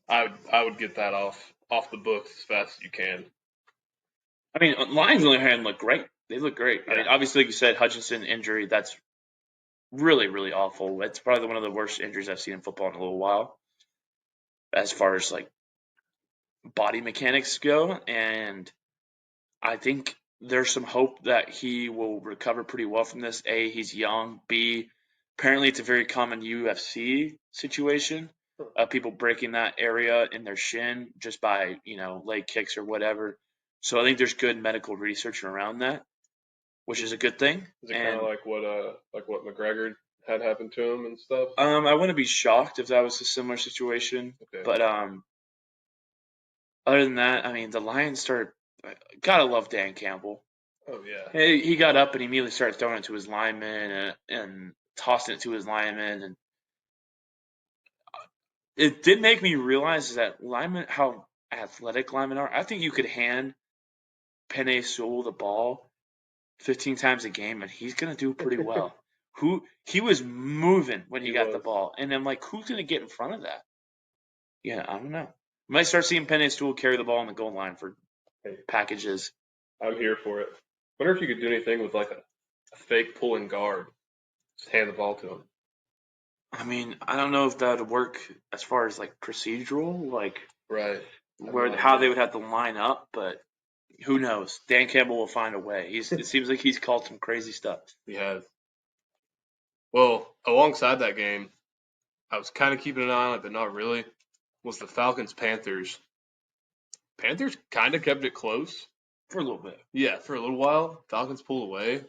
I would get that off the books as fast as you can. I mean, Lions on the other hand look great. They look great. I mean, Yeah. obviously, like you said, Hutchinson injury, that's really, really awful. It's probably one of the worst injuries I've seen in football in a little while, as far as like body mechanics go. And I think there's some hope that he will recover pretty well from this. A, he's young. B, apparently it's a very common UFC situation. People breaking that area in their shin just by, leg kicks or whatever. So I think there's good medical research around that, which is a good thing. Is it kind And of like what McGregor had happened to him and stuff? I wouldn't be shocked if that was a similar situation. Okay. But other than that, I mean, the Lions started. Gotta love Dan Campbell. Oh yeah. He got up and he immediately started throwing it to his linemen and tossing it to his linemen. And it did make me realize that linemen, how athletic linemen are. I think you could hand Penei Sewell the ball 15 times a game and he's going to do pretty well. He was moving when he got the ball. And I'm like, who's going to get in front of that? Yeah, I don't know. Might start seeing Penei Sewell carry the ball on the goal line for packages. I'm here for it. Wonder if you could do anything with like a fake pulling guard. Just hand the ball to him. I mean, I don't know if that would work as far as like procedural, like Right. how they would have to line up, but who knows? Dan Campbell will find a way. It seems like he's called some crazy stuff. He has. Well, alongside that game, I was kind of keeping an eye on it, but not really. Was the Falcons Panthers? Panthers kind of kept it close For a little bit. Yeah, for a little while. Falcons pulled away.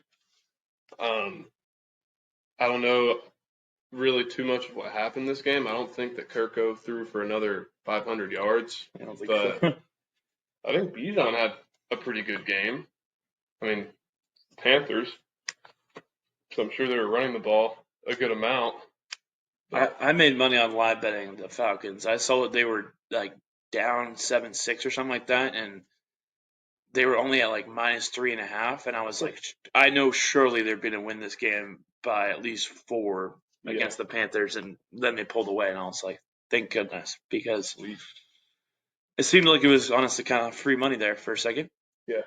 I don't know really too much of what happened this game. I don't think that Kirko threw for another 500 yards, I don't think but so. I think Bijan had a pretty good game. I mean, Panthers, so I'm sure they were running the ball a good amount. I made money on live betting the Falcons. I saw that they were like down 7-6 or something like that, and they were only at like -3.5. And I was like, I know surely they're going to win this game by at least 4 against the Panthers. And then they pulled away, and I was like, thank goodness, because it seemed like it was honestly kind of free money there for a second. Yeah,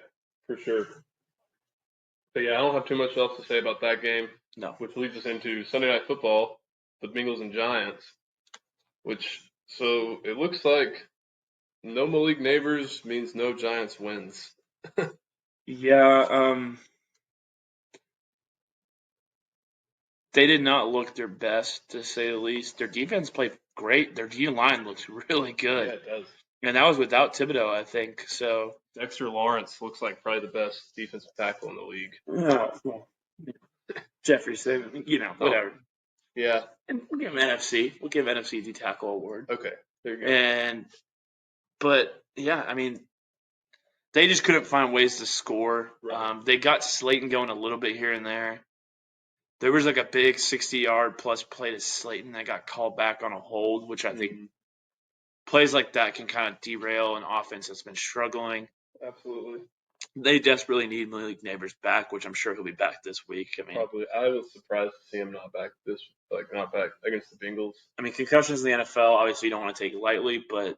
for sure. But yeah, I don't have too much else to say about that game. No. Which leads us into Sunday Night Football, the Bengals and Giants. So it looks like no Malik Neighbors means no Giants wins. Yeah, they did not look their best, to say the least. Their defense played great. Their D line looks really good. Yeah, it does. And that was without Thibodeau, I think. So Dexter Lawrence looks like probably the best defensive tackle in the league. Jeffrey Simmons, whatever. Yeah. And we'll give him NFC. We'll give NFC D tackle award. Okay. There you go. But yeah, I mean, they just couldn't find ways to score. Right. They got Slayton going a little bit here and there. There was like a big 60-yard plus play to Slayton that got called back on a hold, which I think plays like that can kind of derail an offense that's been struggling. Absolutely. They desperately need Malik Neighbors back, which I'm sure he'll be back this week. I mean, probably. I was surprised to see him not back against the Bengals. I mean, concussions in the NFL, obviously you don't want to take it lightly, but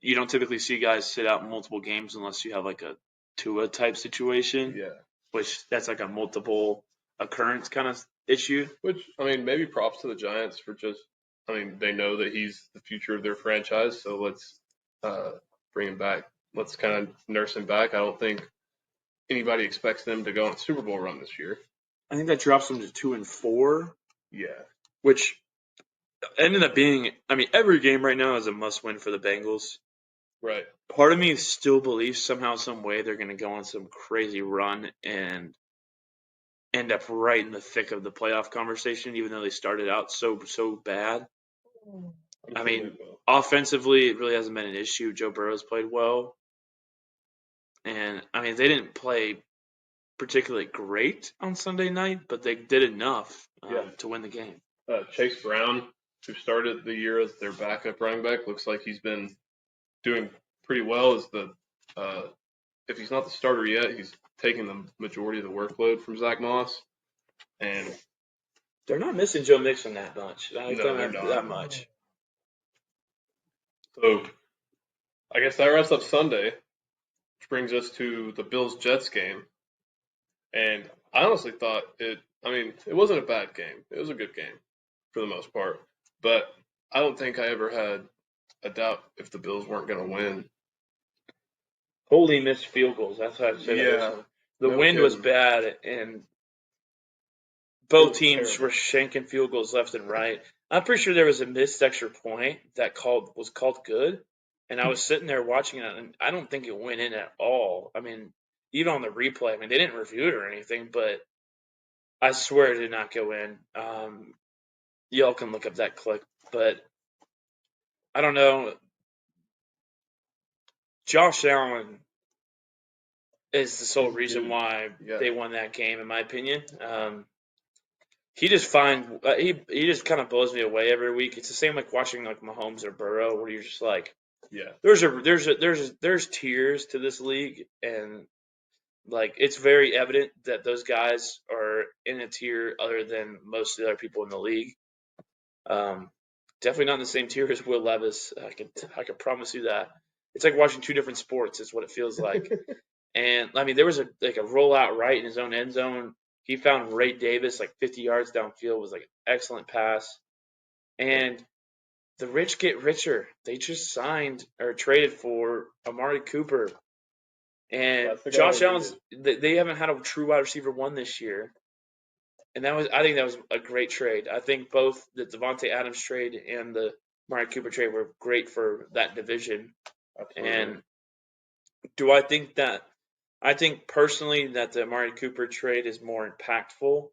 you don't typically see guys sit out multiple games unless you have like a Tua type situation. Yeah. Which that's like a multiple occurrence kind of issue. Which, I mean, maybe props to the Giants for they know that he's the future of their franchise, so let's bring him back. Let's kind of nurse him back. I don't think anybody expects them to go on a Super Bowl run this year. I think that drops them to 2-4. Yeah. Which ended up being, I mean, every game right now is a must win for the Bengals. Right. Part of me still believes somehow, some way they're going to go on some crazy run and end up right in the thick of the playoff conversation, even though they started out so bad. I mean, offensively, it really hasn't been an issue. Joe Burrow's played well. And, I mean, they didn't play particularly great on Sunday night, but they did enough to win the game. Chase Brown, who started the year as their backup running back, looks like he's been doing pretty well as if he's not the starter yet, he's taking the majority of the workload from Zach Moss. And they're not missing Joe Mixon that much. No, they're not. That much. So I guess that wraps up Sunday, which brings us to the Bills-Jets game. And I honestly thought it wasn't a bad game. It was a good game for the most part. But I don't think I ever had a doubt if the Bills weren't going to win. Holy missed field goals. That's how I'd say that. The wind was bad, and both teams were shanking field goals left and right. I'm pretty sure there was a missed extra point that was called good. And I was sitting there watching it, and I don't think it went in at all. I mean, even on the replay, I mean, they didn't review it or anything, but I swear it did not go in. Y'all can look up that clip, but I don't know. Josh Allen is the sole reason why they won that game, in my opinion. He just he just kind of blows me away every week. It's the same like watching like Mahomes or Burrow, where you're just like, there's tiers to this league, and like it's very evident that those guys are in a tier other than most of the other people in the league. Definitely not in the same tier as Will Levis. I could promise you that. It's like watching two different sports. Is what it feels like. And I mean, there was a rollout right in his own end zone. He found Ray Davis like 50 yards downfield. Was like an excellent pass. And the rich get richer. They just signed or traded for Amari Cooper. And Josh Allen's, they haven't had a true wide receiver one this year. And I think that was a great trade. I think both the Devontae Adams trade and the Amari Cooper trade were great for that division. Absolutely. And I think personally that the Amari Cooper trade is more impactful.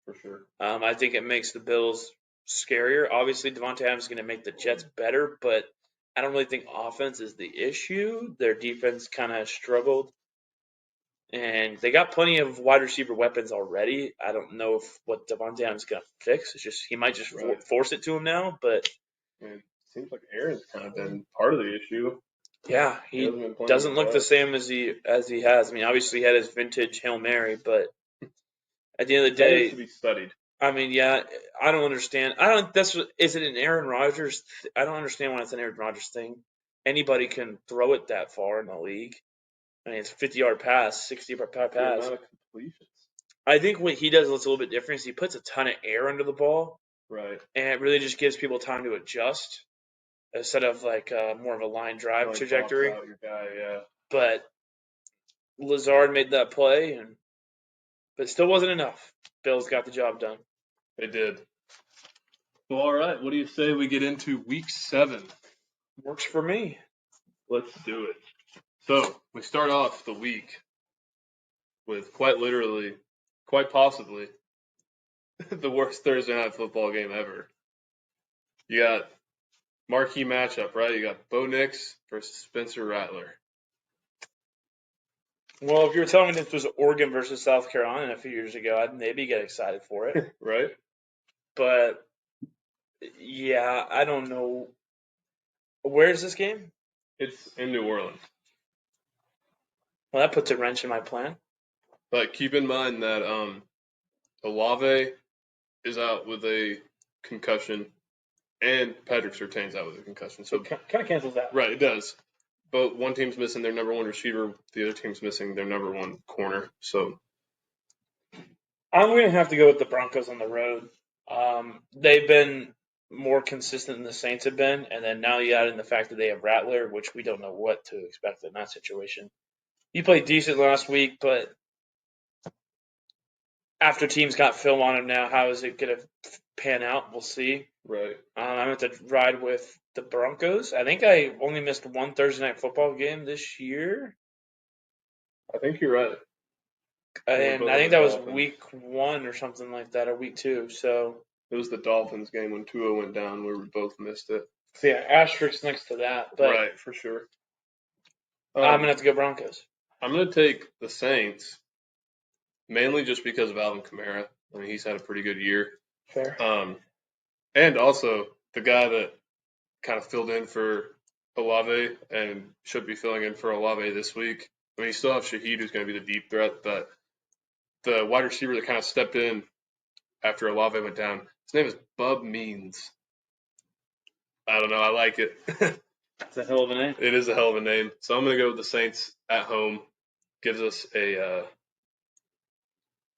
For sure. I think it makes the Bills scarier. Obviously, Devontae Adams is going to make the Jets better, but I don't really think offense is the issue. Their defense kind of struggled. And they got plenty of wide receiver weapons already. I don't know what Devontae Adams is going to fix. It's just he might just force it to him now. But it seems like Aaron's kind of been part of the issue. Yeah, he doesn't look the same as he has. I mean, obviously he had his vintage Hail Mary, but at the end of the day, that needs to be studied. I mean, yeah, I don't understand. Is it an Aaron Rodgers? I don't understand why it's an Aaron Rodgers thing. Anybody can throw it that far in the league. I mean, it's a 50-yard pass, 60-yard pass. I think what he does that's a little bit different is he puts a ton of air under the ball. Right. And it really just gives people time to adjust instead of like more of a line drive trajectory. Your guy, yeah. But Lazard made that play, but it still wasn't enough. Bills got the job done. They did. Well, all right. What do you say we get into Week 7? Works for me. Let's do it. So we start off the week with quite possibly, the worst Thursday night football game ever. You got marquee matchup, right? You got Bo Nix versus Spencer Rattler. Well, if you were telling me this was Oregon versus South Carolina a few years ago, I'd maybe get excited for it. Right? But, yeah, I don't know. Where is this game? It's in New Orleans. Well, that puts a wrench in my plan. But keep in mind that Olave is out with a concussion, and Patrick Surtain's out with a concussion. So it kind of cancels out. Right, it does. But one team's missing their number one receiver. The other team's missing their number one corner. So I'm going to have to go with the Broncos on the road. They've been more consistent than the Saints have been, and then now you add in the fact that they have Rattler, which we don't know what to expect in that situation. He played decent last week, but after teams got film on him now, how is it going to pan out? We'll see. Right. I'm going to ride with the Broncos. I think I only missed one Thursday night football game this year. I think you're right. And I think that was week 1 or something like that, or week 2. So it was the Dolphins game when Tua went down where we both missed it. So yeah, asterisk next to that. But right, for sure. I'm going to have to go Broncos. I'm going to take the Saints, mainly just because of Alvin Kamara. I mean, he's had a pretty good year. Fair. And also the guy that kind of filled in for Olave and should be filling in for Olave this week. I mean, you still have Shaheed, who's going to be the deep threat, but the wide receiver that kind of stepped in after Olave went down, his name is Bub Means. I don't know. I like it. It's a hell of a name. It is a hell of a name. So I'm going to go with the Saints at home. Gives us a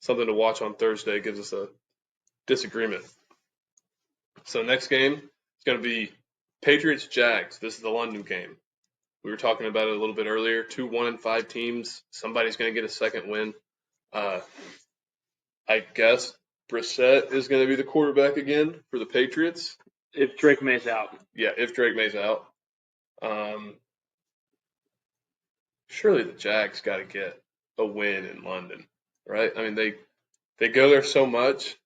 something to watch on Thursday. Gives us a disagreement. So next game is going to be Patriots Jags. This is the London game. We were talking about it a little bit earlier. 2 1-5 teams. Somebody's going to get a second win. I guess Brissett is going to be the quarterback again for the Patriots. If Drake May's out. Yeah, if Drake May's out. Surely the Jags got to get a win in London, right? I mean, they go there so much.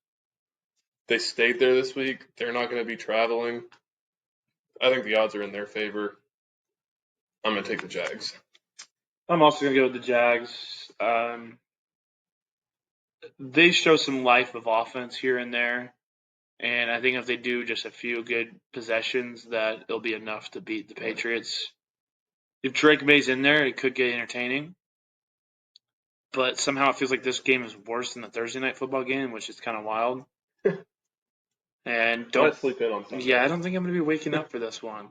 They stayed there this week. They're not going to be traveling. I think the odds are in their favor. I'm going to take the Jags. I'm also going to go with the Jags. They show some life of offense here and there. And I think if they do just a few good possessions, that it'll be enough to beat the Patriots. If Drake May's in there, it could get entertaining. But somehow it feels like this game is worse than the Thursday night football game, which is kind of wild. And Don't sleep in on Sunday. Yeah, I don't think I'm going to be waking up for this one.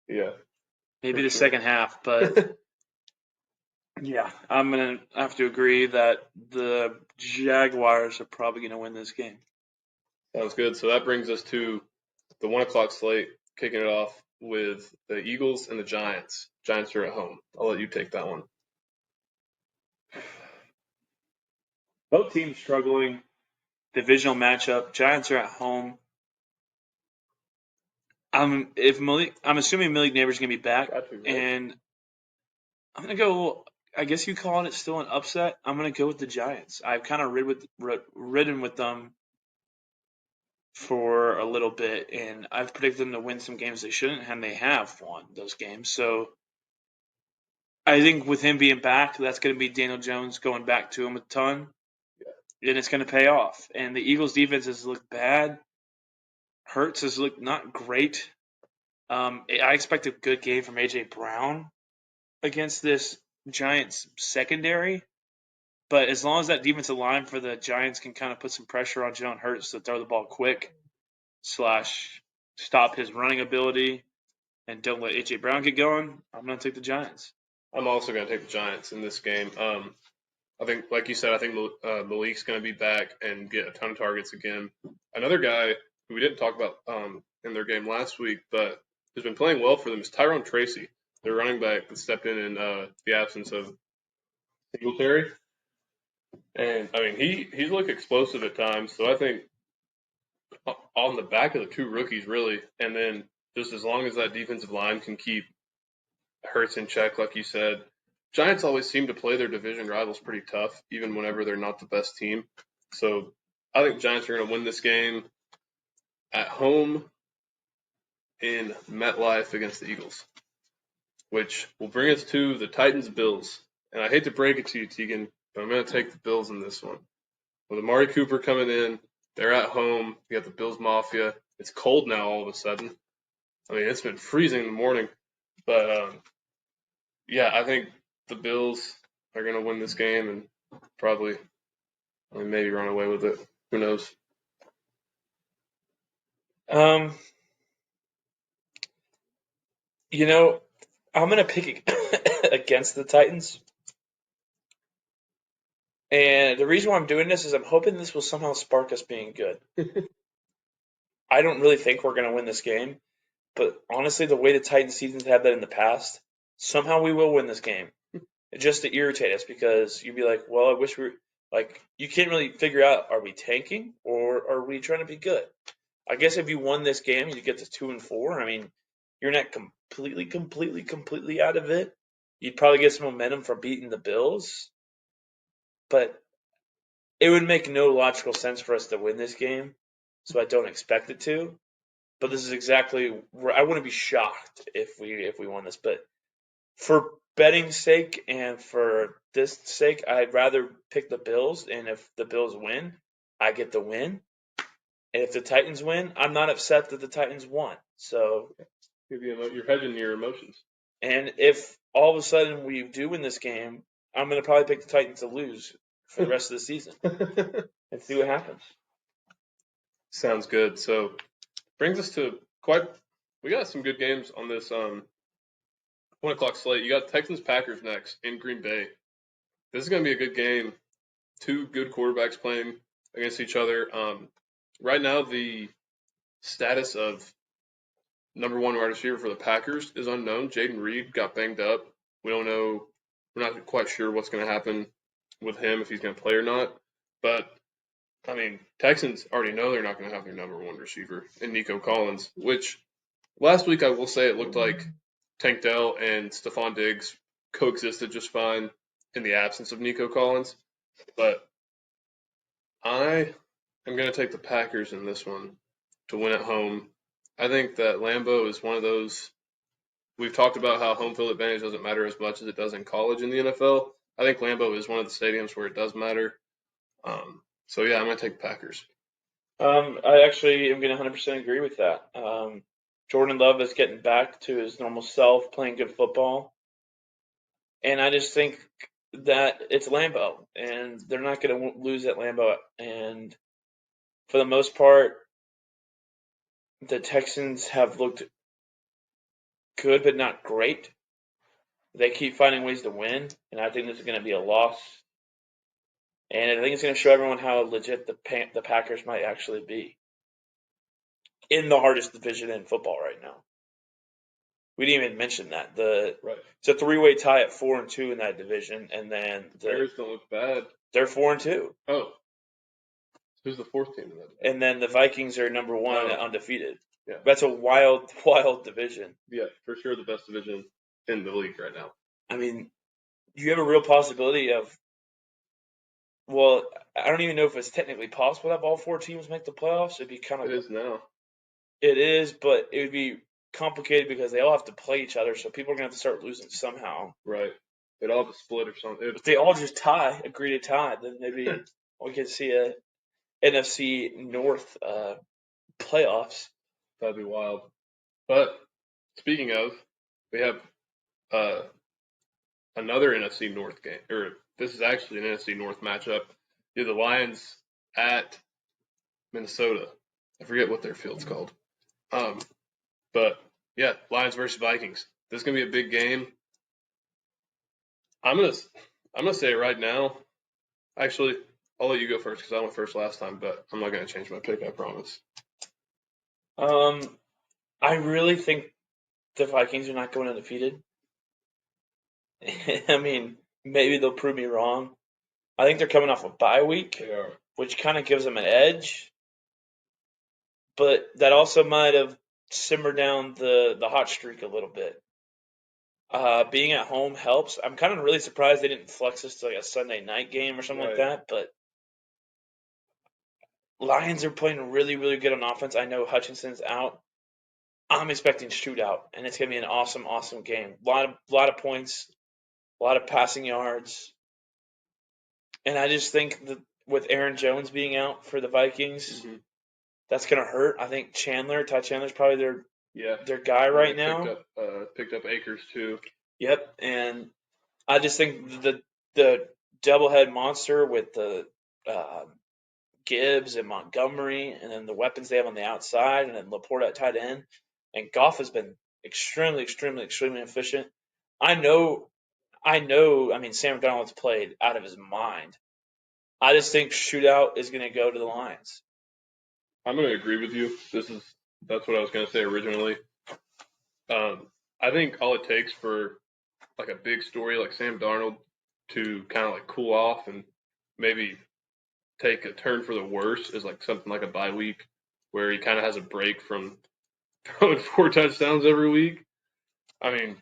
Yeah. Maybe the second half, but yeah, I'm going to have to agree that the Jaguars are probably going to win this game. Sounds good. So that brings us to the 1 o'clock slate, kicking it off with the Eagles and the Giants. Giants are at home. I'll let you take that one. Both teams struggling. Divisional matchup. Giants are at home. I'm assuming Malik Neighbors going to be back, and I'm going to go. I guess you call it still an upset. I'm going to go with the Giants. I've kind of ridden with them for a little bit, and I've predicted them to win some games they shouldn't, and they have won those games. So I think with him being back, that's going to be Daniel Jones going back to him a ton, and it's going to pay off. And the Eagles' defense has looked bad. Hurts has looked not great. I expect a good game from A.J. Brown against this Giants secondary. But as long as that defensive line for the Giants can kind of put some pressure on Jalen Hurts to throw the ball quick / stop his running ability and don't let A.J. Brown get going, I'm going to take the Giants. I'm also going to take the Giants in this game. I think, like you said, I think Malik's going to be back and get a ton of targets again. Another guy who we didn't talk about in their game last week, but who's been playing well for them is Tyrone Tracy, their running back that stepped in the absence of Singletary. And, I mean, he's looked explosive at times, so I think on the back of the two rookies, really, and then just as long as that defensive line can keep Hurts in check, like you said, Giants always seem to play their division rivals pretty tough, even whenever they're not the best team. So I think the Giants are going to win this game at home in MetLife against the Eagles, which will bring us to the Titans-Bills. And I hate to break it to you, Tegan, but I'm going to take the Bills in this one. With Amari Cooper coming in, they're at home. You got the Bills Mafia. It's cold now all of a sudden. I mean, it's been freezing in the morning. But, yeah, I think the Bills are going to win this game and probably maybe run away with it. Who knows? I'm going to pick against the Titans. And the reason why I'm doing this is I'm hoping this will somehow spark us being good. I don't really think we're going to win this game. But honestly, the way the Titans seasons have that in the past, somehow we will win this game. Just to irritate us, because you'd be like, well, I wish we were, like, you can't really figure out, are we tanking or are we trying to be good? I guess if you won this game, you get to 2-4. I mean, you're not completely out of it. You'd probably get some momentum from beating the Bills. But it would make no logical sense for us to win this game, so I don't expect it to. But this is exactly where I wouldn't be shocked if we won this. But for betting sake and for this sake, I'd rather pick the Bills. And if the Bills win, I get the win. And if the Titans win, I'm not upset that the Titans won. So, You're hedging your emotions. and if all of a sudden we do win this game, I'm going to probably pick the Titans to lose for the rest of the season and see what happens. Sounds good. So, brings us to we got some good games on this 1 o'clock slate. You got Texans Packers next in Green Bay. This is going to be a good game. Two good quarterbacks playing against each other. Right now, the status of number one wide receiver for the Packers is unknown. Jaden Reed got banged up. We don't know. We're not quite sure what's going to happen with him, if he's going to play or not. But, I mean, Texans already know they're not going to have their number one receiver in Nico Collins, which last week I will say it looked like Tank Dell and Stephon Diggs coexisted just fine in the absence of Nico Collins. But I am going to take the Packers in this one to win at home. I think that Lambeau is one of those. We've talked about how home field advantage doesn't matter as much as it does in college in the NFL. I think Lambeau is one of the stadiums where it does matter. So, yeah, I'm going to take the Packers. I actually am going to 100% agree with that. Jordan Love is getting back to his normal self, playing good football. And I just think that it's Lambeau, and they're not going to lose at Lambeau. And for the most part, the Texans have looked good, but not great. They keep finding ways to win, and I think this is going to be a loss. And I think it's going to show everyone how legit the Packers might actually be in the hardest division in football right now. We didn't even mention that. It's a three-way tie at 4-2 in that division, and then the Bears don't look bad. They're 4-2. Oh, who's the fourth team in that division? And then the Vikings are number one, undefeated. Yeah, that's a wild, wild division. Yeah, for sure, the best division in the league right now. I mean, you have a real possibility of. Well, I don't even know if it's technically possible to have all four teams make the playoffs. It'd be kind of. It is now. It is, but it would be complicated because they all have to play each other, so people are going to have to start losing somehow. Right. They'd all have to split or something. If they all just agree to tie, then maybe we could see a NFC North playoffs. That'd be wild. But speaking of, we have another NFC North game, or this is actually an NFC North matchup. You have the Lions at Minnesota. I forget what their field's called. But yeah, Lions versus Vikings. This is gonna be a big game. I'm gonna say it right now. Actually, I'll let you go first because I went first last time, but I'm not gonna change my pick. I promise. I really think the Vikings are not going undefeated. I mean, maybe they'll prove me wrong. I think they're coming off a bye week, which kind of gives them an edge. But that also might have simmered down the hot streak a little bit. Being at home helps. I'm kind of really surprised they didn't flex this to like a Sunday night game or something like that. But Lions are playing really, really good on offense. I know Hutchinson's out. I'm expecting shootout, and it's gonna be an awesome, awesome game. A lot of points, a lot of passing yards, and I just think that with Aaron Jones being out for the Vikings, that's gonna hurt. I think Ty Chandler's probably their guy right now. Picked up Akers too. Yep, and I just think the doublehead monster with the Gibbs and Montgomery, and then the weapons they have on the outside, and then Laporte at tight end. And Goff has been extremely, extremely, extremely efficient. I know. I mean, Sam Darnold's played out of his mind. I just think shootout is going to go to the Lions. I'm going to agree with you. That's what I was going to say originally. I think all it takes for like a big story like Sam Darnold to kind of like cool off and maybe take a turn for the worse is like something like a bye week where he kind of has a break from throwing 4 touchdowns every week. I mean,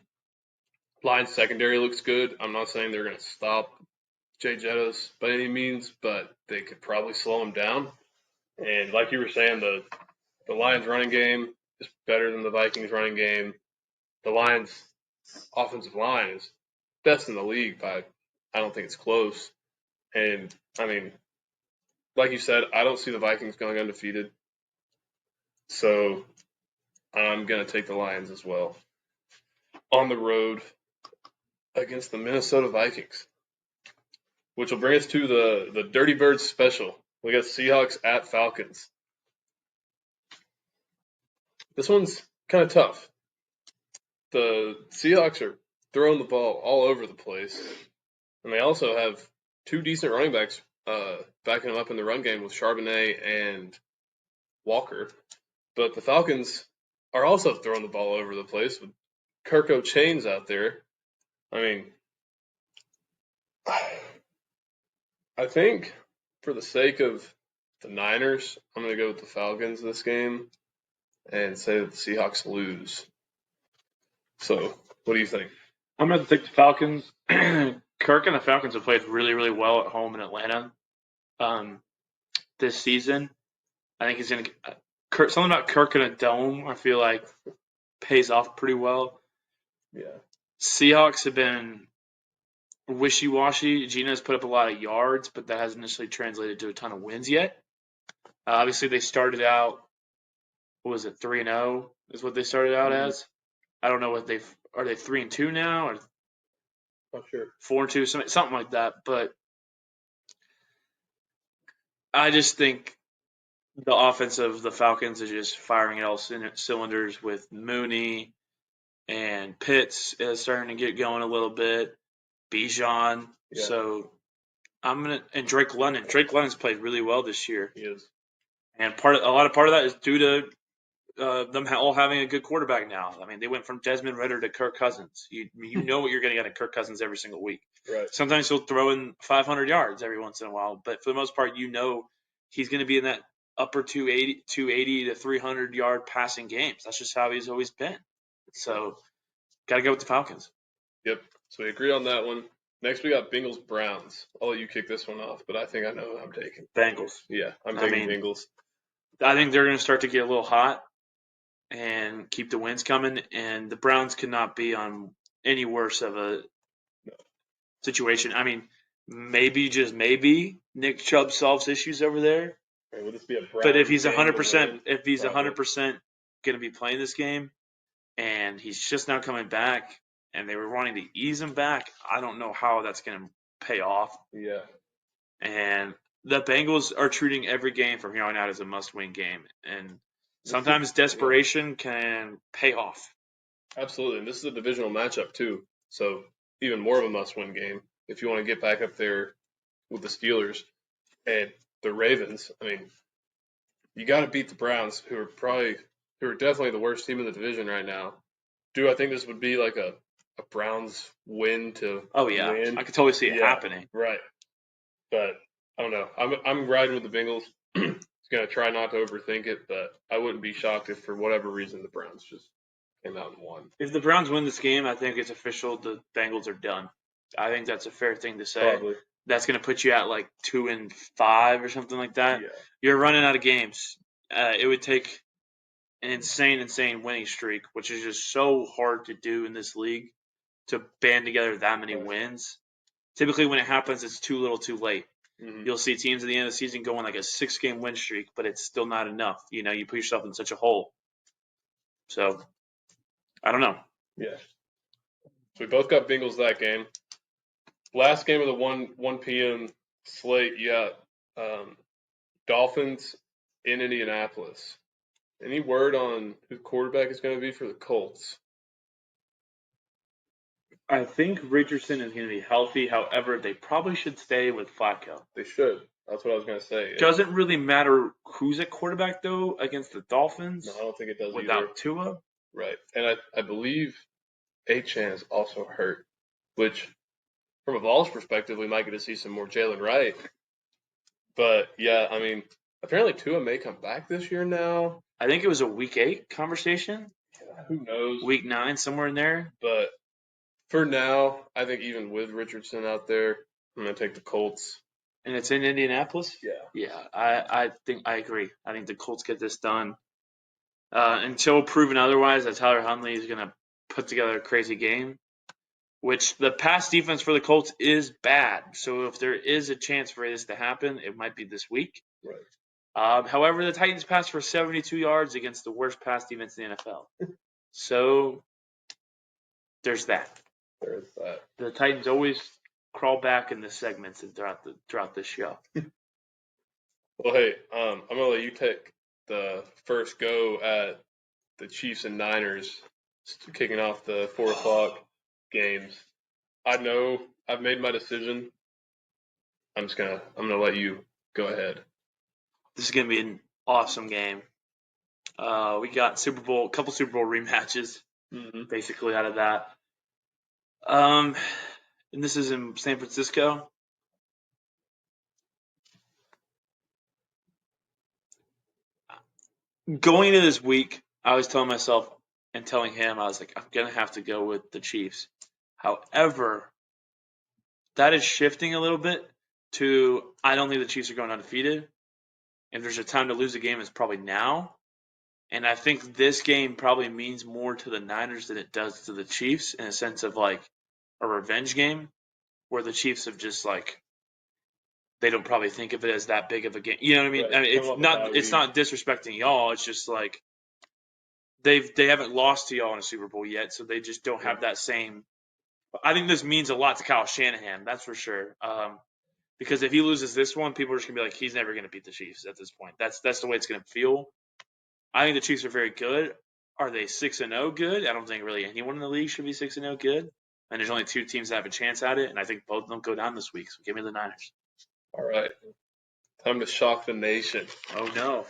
Lions secondary looks good. I'm not saying they're going to stop Jay Jettis by any means, but they could probably slow him down. And like you were saying, the Lions running game is better than the Vikings running game. The Lions offensive line is best in the league by, I don't think it's close. And I mean, like you said, I don't see the Vikings going undefeated. So I'm going to take the Lions as well. On the road against the Minnesota Vikings, which will bring us to the Dirty Birds special. We got Seahawks at Falcons. This one's kind of tough. The Seahawks are throwing the ball all over the place, and they also have two decent running backs backing them up in the run game with Charbonnet and Walker. But the Falcons are also throwing the ball all over the place with Kirko Chains out there. I mean, I think for the sake of the Niners, I'm going to go with the Falcons this game and say that the Seahawks lose. So, what do you think? I'm going to take the Falcons. Kirk and the Falcons have played really, really well at home in Atlanta this season. I think he's going to something about Kirk in a dome, I feel like, pays off pretty well. Yeah. Seahawks have been wishy-washy. Gino's put up a lot of yards, but that hasn't necessarily translated to a ton of wins yet. Obviously, they started out, what was it, 3-0 is what they started out as. I don't know what are they 3-2 now or Not sure. 4-2, something like that. But I just think the offense of the Falcons is just firing at all cylinders with Mooney and Pitts is starting to get going a little bit. Bijan. Yeah. So and Drake London. Drake London's played really well this year. He is. And part of that is due to them all having a good quarterback now. I mean, they went from Desmond Ridder to Kirk Cousins. You know what you're going to get at Kirk Cousins every single week. Right. Sometimes he'll throw in 500 yards every once in a while, but for the most part, you know he's going to be in that upper 280 to 300 yard passing games. That's just how he's always been. So, got to go with the Falcons. Yep. So we agree on that one. Next, we got Bengals Browns. I'll let you kick this one off, but I think I know who I'm taking. Bengals. Yeah, I'm taking Bengals. I think they're going to start to get a little hot and keep the wins coming, and the Browns could not be on any worse of a situation. I mean, maybe, just maybe, Nick Chubb solves issues over there. Right, will this be a Browns but if he's game 100%, if he's Probably. 100% going to be playing this game, and he's just now coming back, and they were wanting to ease him back, I don't know how that's going to pay off. Yeah. And the Bengals are treating every game from here on out as a must-win game, and sometimes desperation can pay off. Absolutely, and this is a divisional matchup too, so even more of a must-win game if you want to get back up there with the Steelers and the Ravens. I mean, you got to beat the Browns, who are definitely the worst team in the division right now. Do I think this would be like a Browns win to win? I could totally see it happening. Right, but I don't know. I'm riding with the Bengals. It's gonna try not to overthink it, but I wouldn't be shocked if for whatever reason the Browns just came out and won. If the Browns win this game, I think it's official. The Bengals are done. I think that's a fair thing to say. Probably. That's going to put you at like 2-5 or something like that. Yeah. You're running out of games. It would take an insane winning streak, which is just so hard to do in this league, to band together that many wins. Typically, when it happens, it's too little, too late. Mm-hmm. You'll see teams at the end of the season go on like a 6-game win streak, but it's still not enough. You know, you put yourself in such a hole. So, I don't know. Yeah. So we both got Bengals that game. Last game of the 1 p.m. slate, you got Dolphins in Indianapolis. Any word on who quarterback is going to be for the Colts? I think Richardson is going to be healthy. However, they probably should stay with Flacco. They should. That's what I was going to say. Doesn't really matter who's at quarterback, though, against the Dolphins. No, I don't think it does without either. Tua. Right. And I believe Achane is also hurt, which from a Vols perspective, we might get to see some more Jalen Wright. But, yeah, I mean, apparently Tua may come back this year now. I think it was a Week 8 conversation. Yeah, who knows? Week 9, somewhere in there. But for now, I think even with Richardson out there, I'm going to take the Colts. And it's in Indianapolis? Yeah. Yeah, I think I agree. I think the Colts get this done. Until proven otherwise, that Tyler Huntley is going to put together a crazy game, which the pass defense for the Colts is bad. So if there is a chance for this to happen, it might be this week. Right. However, the Titans passed for 72 yards against the worst pass defense in the NFL. So there's that. There's that. The Titans always crawl back in the segments and throughout the show. Well, hey, I'm gonna let you take the first go at the Chiefs and Niners kicking off the 4 o'clock games. I know I've made my decision. I'm gonna let you go ahead. This is gonna be an awesome game. We got a couple Super Bowl rematches, basically out of that. And this is in San Francisco. Going into this week, I was telling myself and telling him, I was like, I'm going to have to go with the Chiefs. However, that is shifting a little bit to I don't think the Chiefs are going undefeated. If there's a time to lose a game, it's probably now. And I think this game probably means more to the Niners than it does to the Chiefs in a sense of like a revenge game where the Chiefs have just like they don't probably think of it as that big of a game. You know what I mean? Right. I mean it's not disrespecting y'all. It's just like they haven't lost to y'all in a Super Bowl yet, so they just don't have that same. I think this means a lot to Kyle Shanahan, that's for sure. Because if he loses this one, people are just gonna be like, he's never gonna beat the Chiefs at this point. That's the way it's gonna feel. I think the Chiefs are very good. Are they 6-0 good? I don't think really anyone in the league should be 6-0 good. And there's only 2 teams that have a chance at it, and I think both of them go down this week. So give me the Niners. All right, time to shock the nation. Oh no.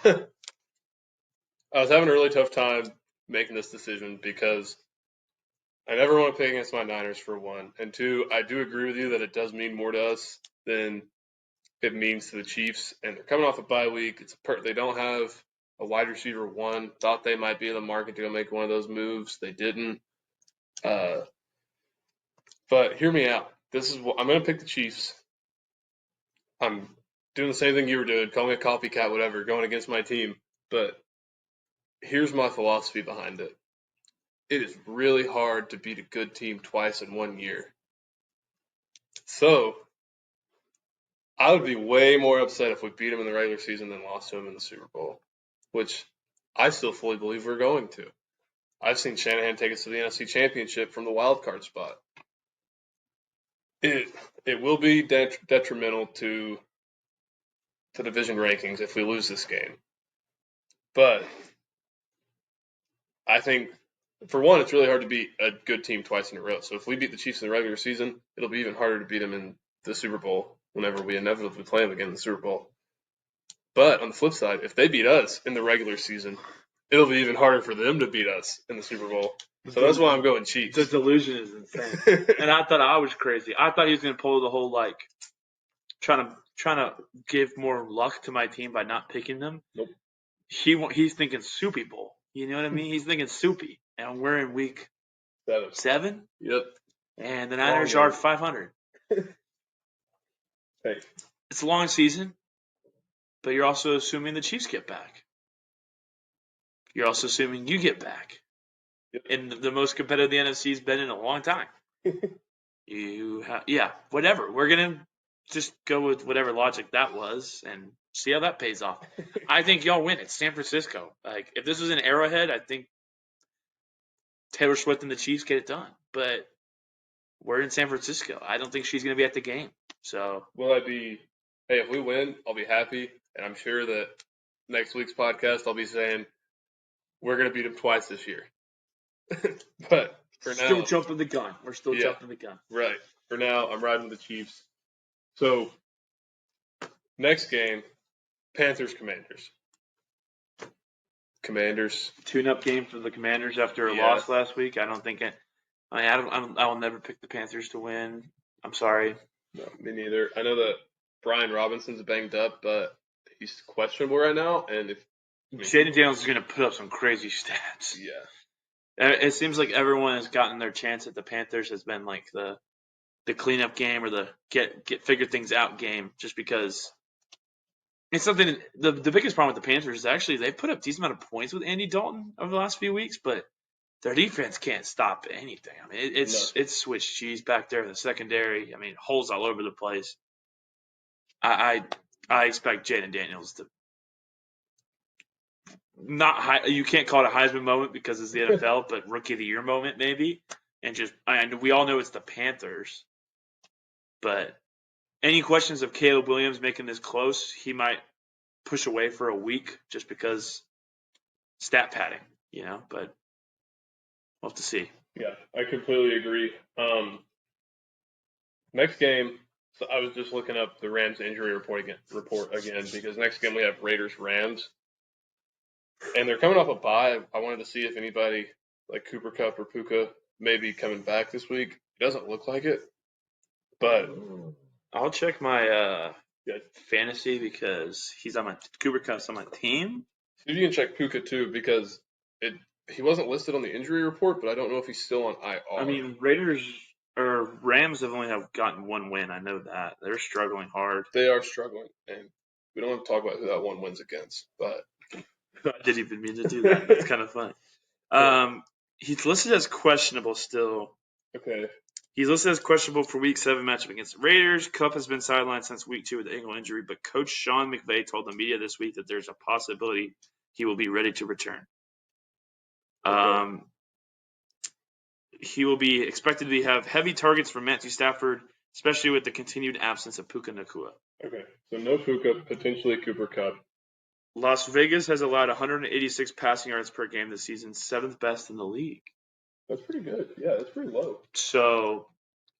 I was having a really tough time making this decision because I never want to play against my Niners for one, and two, I do agree with you that it does mean more to us than it means to the Chiefs, and they're coming off a bye week. They don't have a wide receiver one. Thought they might be in the market to go make one of those moves. They didn't. But hear me out. This is what I'm going to pick the Chiefs. I'm doing the same thing you were doing, calling a copycat, whatever, going against my team. But here's my philosophy behind it. It is really hard to beat a good team twice in 1 year. So I would be way more upset if we beat them in the regular season than lost to them in the Super Bowl, which I still fully believe we're going to. I've seen Shanahan take us to the NFC Championship from the wild card spot. It will be detrimental to the division rankings if we lose this game. But I think, for one, it's really hard to beat a good team twice in a row. So if we beat the Chiefs in the regular season, it'll be even harder to beat them in the Super Bowl whenever we inevitably play them again in the Super Bowl. But on the flip side, if they beat us in the regular season, it'll be even harder for them to beat us in the Super Bowl. So that's why I'm going Chiefs. The delusion is insane. And I thought I was crazy. I thought he was going to pull the whole like trying to give more luck to my team by not picking them. Nope. He's thinking Soupy Bowl. You know what I mean? He's thinking Soupy. And we're in week 7. Yep. And the Niners are 500. Hey. It's a long season, but you're also assuming the Chiefs get back. You're also assuming you get back. Yep. And the most competitive the NFC's been in a long time. Whatever. We're gonna just go with whatever logic that was and see how that pays off. I think y'all win. It's San Francisco. Like if this was an Arrowhead, I think Taylor Swift and the Chiefs get it done. But we're in San Francisco. I don't think she's gonna be at the game. So will I be? Hey, if we win, I'll be happy, and I'm sure that next week's podcast I'll be saying we're gonna beat them twice this year. But for now, still jumping the gun. We're still jumping the gun. Right. For now, I'm riding with the Chiefs. So, next game, Panthers-Commanders. Commanders. Tune-up game for the Commanders after a loss last week. I will never pick the Panthers to win. I'm sorry. No, me neither. I know that Brian Robinson's banged up, but he's questionable right now. And Jaden Daniels is going to put up some crazy stats. Yeah. It seems like everyone has gotten their chance at the Panthers has been like the cleanup game or the get figure things out game, just because it's something. The biggest problem with the Panthers is actually they put up a decent amount of points with Andy Dalton over the last few weeks, but their defense can't stop anything. I mean, it's Swiss cheese back there in the secondary. I mean, holes all over the place. I expect Jaden Daniels to not high, you can't call it a Heisman moment because it's the NFL, but Rookie of the Year moment maybe. And we all know it's the Panthers, but any questions of Caleb Williams making this close, he might push away for a week just because stat padding, but we'll have to see. Yeah, I completely agree. Next game, so I was just looking up the Rams injury report again because next game we have Raiders Rams, and they're coming off a bye. I wanted to see if anybody like Cooper Kupp or Puka may be coming back this week. It doesn't look like it, but I'll check my fantasy because Cooper Kupp's on my team. see if you can check Puka too because he wasn't listed on the injury report, but I don't know if he's still on IR. I mean, Rams have only gotten one win. I know that they're struggling hard. They are struggling, and we don't want to talk about who that one wins against, but I didn't even mean to do that. That's kind of funny. He's listed as questionable still. Okay. He's listed as questionable for Week 7 matchup against the Raiders. Kupp has been sidelined since Week 2 with the ankle injury, but Coach Sean McVay told the media this week that there's a possibility he will be ready to return. Okay. He will be expected to have heavy targets from Matthew Stafford, especially with the continued absence of Puka Nacua. Okay, so no Puka, potentially Cooper Kupp. Las Vegas has allowed 186 passing yards per game this season, 7th best in the league. That's pretty good. Yeah, that's pretty low. So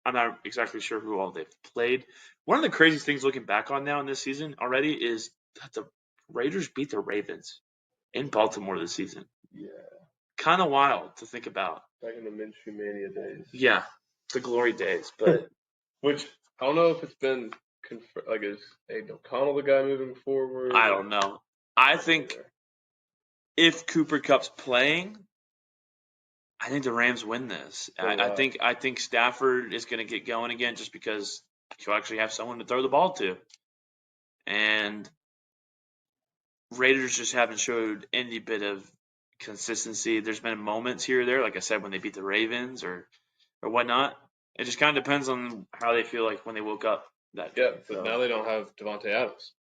I'm not exactly sure who all they've played. One of the craziest things looking back on now in this season already is that the Raiders beat the Ravens in Baltimore this season. Yeah. Kind of wild to think about. Back in the Minshew Mania days. Yeah, the glory days. But which I don't know if it's been is Aiden O'Connell the guy moving forward? I don't know. I think if Cooper Kupp's playing, I think the Rams win this. I think Stafford is going to get going again just because he'll actually have someone to throw the ball to. And Raiders just haven't showed any bit of consistency. There's been moments here or there, like I said, when they beat the Ravens or whatnot. It just kind of depends on how they feel like when they woke up that day. Yeah, but now they don't have Davante Adams.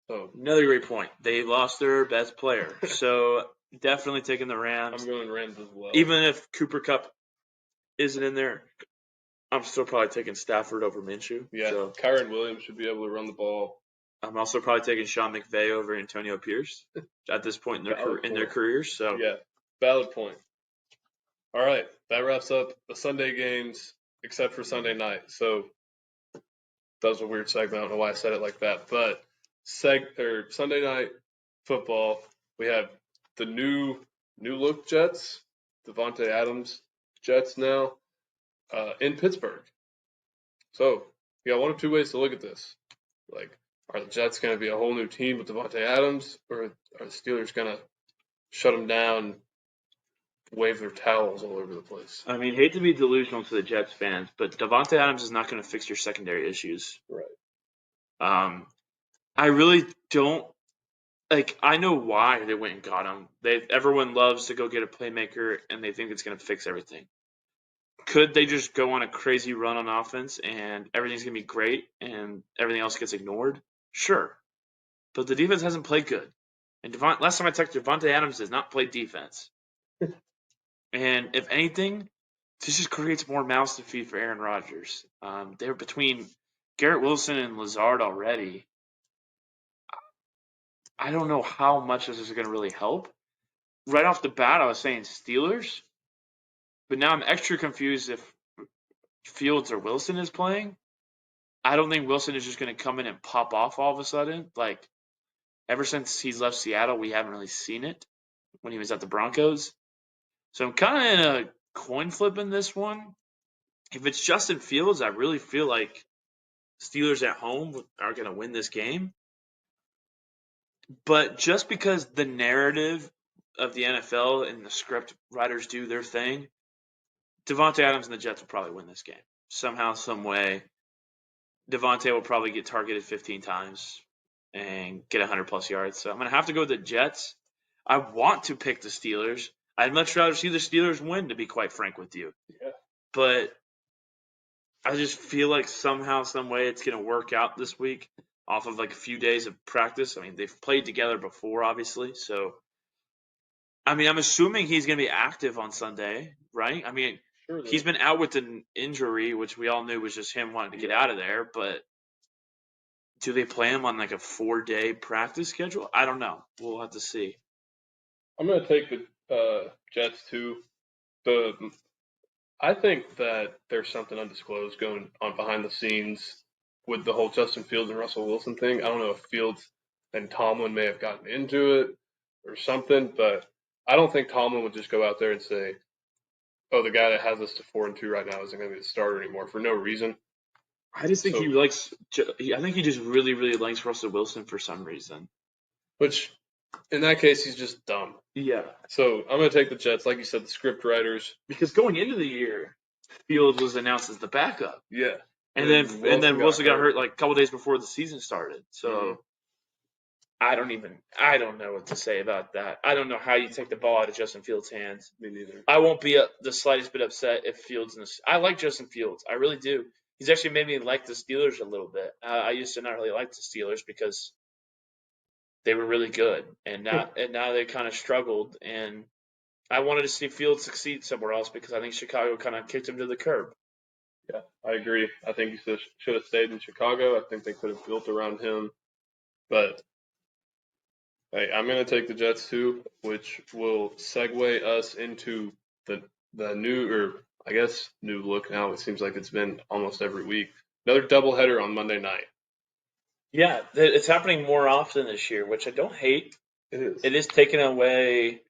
So another great point. They lost their best player. So definitely taking the Rams. I'm going Rams as well. Even if Cooper Kupp isn't in there, I'm still probably taking Stafford over Minshew. Yeah, so Kyren Williams should be able to run the ball. I'm also probably taking Sean McVay over Antonio Pierce at this point in their careers. So yeah, valid point. All right, that wraps up the Sunday games, except for Sunday night. So that was a weird segment. I don't know why I said it like that, but Sunday night football, we have the new look Jets, Davante Adams Jets now, in Pittsburgh. So you got one of two ways to look at this. Like, are the Jets going to be a whole new team with Davante Adams, or are the Steelers going to shut them down, wave their towels all over the place? I mean, hate to be delusional to the Jets fans, but Davante Adams is not going to fix your secondary issues. Right. I really don't. Like, I know why they went and got him. Everyone loves to go get a playmaker, and they think it's going to fix everything. Could they just go on a crazy run on offense, and everything's going to be great, and everything else gets ignored? Sure. But the defense hasn't played good. And last time I checked, Davante Adams does not play defense. And if anything, this just creates more mouths to feed for Aaron Rodgers. They're between Garrett Wilson and Lazard already. I don't know how much this is going to really help. Right off the bat, I was saying Steelers, but now I'm extra confused if Fields or Wilson is playing. I don't think Wilson is just going to come in and pop off all of a sudden. Like, ever since he's left Seattle, we haven't really seen it when he was at the Broncos. So I'm kind of in a coin flip in this one. If it's Justin Fields, I really feel like Steelers at home are going to win this game. But just because the narrative of the NFL and the script writers do their thing, Davante Adams and the Jets will probably win this game. Somehow, some way, Davante will probably get targeted 15 times and get 100-plus yards. So I'm going to have to go with the Jets. I want to pick the Steelers. I'd much rather see the Steelers win, to be quite frank with you. Yeah. But I just feel like somehow, some way, it's going to work out this week off of like a few days of practice. I mean, they've played together before, obviously. So I mean, I'm assuming he's going to be active on Sunday, right? I mean, Sure. he's been out with an injury, which we all knew was just him wanting to get out of there. But do they play him on like a 4-day practice schedule? I don't know. We'll have to see. I'm going to take the Jets too. I think that there's something undisclosed going on behind the scenes with the whole Justin Fields and Russell Wilson thing. I don't know if Fields and Tomlin may have gotten into it or something, but I don't think Tomlin would just go out there and say, "Oh, the guy that has us to 4-2 right now isn't going to be the starter anymore" for no reason. I just think So, he likes. I think he just really, really likes Russell Wilson for some reason. which in that case, he's just dumb. Yeah, So I'm going to take the Jets, like you said, the script writers. because going into the year, Fields was announced as the backup, Yeah, and then Wilson got hurt like a couple days before the season started. So I don't know what to say about that. I don't know how you take the ball out of Justin Fields' hands. Me neither. I won't be the slightest bit upset if Fields. I like Justin Fields. I really do. He's actually made me like the Steelers a little bit. I used to not really like the Steelers because they were really good, and now they kind of struggled. And I wanted to see Fields succeed somewhere else because I think Chicago kind of kicked him to the curb. Yeah, I agree. I think he should have stayed in Chicago. I think they could have built around him. But hey, I'm going to take the Jets too, which will segue us into the new, or I guess new look now. It seems like it's been almost every week. Another doubleheader on Monday night. Yeah, it's happening more often this year, which I don't hate. It is. It is taking away.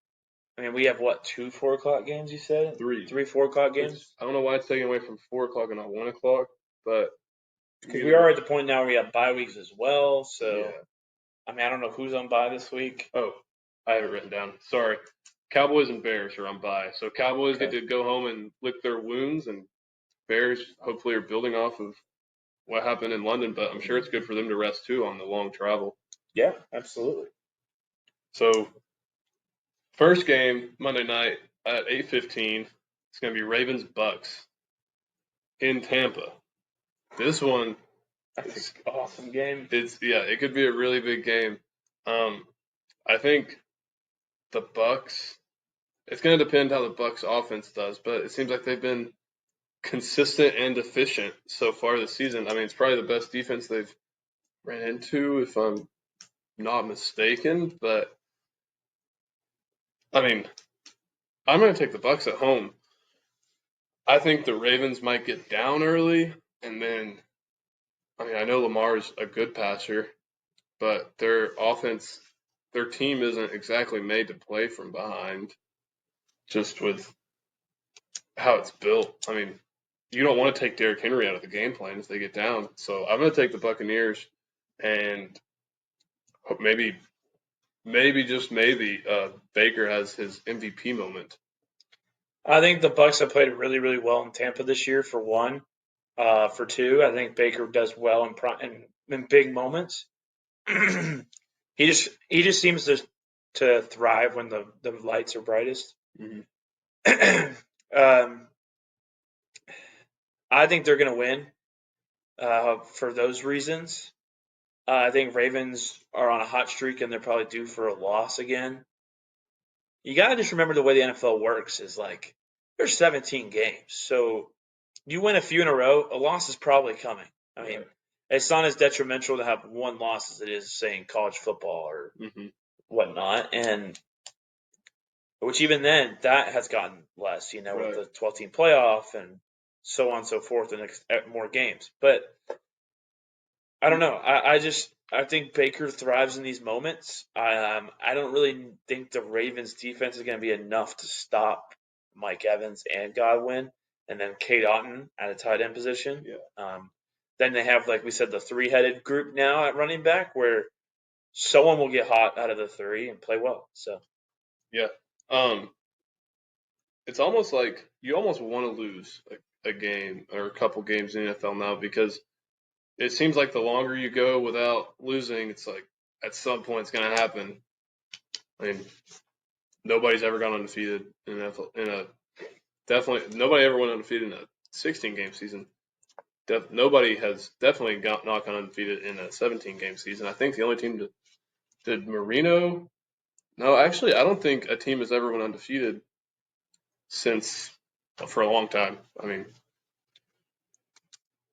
I mean, we have what, 2 4 o'clock games? You said Three. 4 o'clock games. I don't know why it's taken away from 4 o'clock and not 1 o'clock, but Because we are at the point now where we have bye weeks as well. So, yeah. I mean, I don't know who's on bye this week. Oh, I have it written down. Sorry. Cowboys and Bears are on bye. So Cowboys get to go home and lick their wounds, and Bears hopefully are building off of what happened in London, but I'm sure it's good for them to rest too on the long travel. Yeah, absolutely. So first game Monday night at 8:15. It's going to be Ravens Bucks in Tampa. This one, That's an awesome game. it could be a really big game. I think the Bucks. It's going to depend how the Bucks offense does, but it seems like they've been consistent and efficient so far this season. I mean, it's probably the best defense they've ran into, if I'm not mistaken. But I mean, I'm going to take the Bucks at home. I think the Ravens might get down early, and then I mean, I know Lamar's a good passer, but their offense, their team isn't exactly made to play from behind. Just with how it's built, I mean, you don't want to take Derrick Henry out of the game plan if they get down. So I'm going to take the Buccaneers, and maybe just maybe Baker has his MVP moment. I think the Bucks have played really, really well in Tampa this year. For one, for two, I think Baker does well in big moments. he just seems to thrive when the lights are brightest. Mm-hmm. I think they're going to win for those reasons. I think Ravens are on a hot streak and they're probably due for a loss again. You got to just remember the way the NFL works is like there's 17 games. So you win a few in a row, a loss is probably coming. I mean, it's not as detrimental to have one loss as it is, say, in college football or whatnot. And which even then, that has gotten less, with the 12-team playoff and so on and so forth and more games. But I don't know. I think Baker thrives in these moments. I don't really think the Ravens defense is going to be enough to stop Mike Evans and Godwin, and then Kate Otten at a tight end position. Yeah. Then they have, like we said, the three-headed group now at running back, where someone will get hot out of the three and play well. So yeah, it's almost like you almost want to lose a game or a couple games in the NFL now because it seems like the longer you go without losing, it's like at some point it's going to happen. I mean, nobody's ever gone undefeated in NFL. Definitely nobody ever went undefeated in a 16-game season. Nobody has definitely not gone undefeated in a 17-game season. I think the only team did Marino No, actually, I don't think a team has ever went undefeated for a long time. I mean,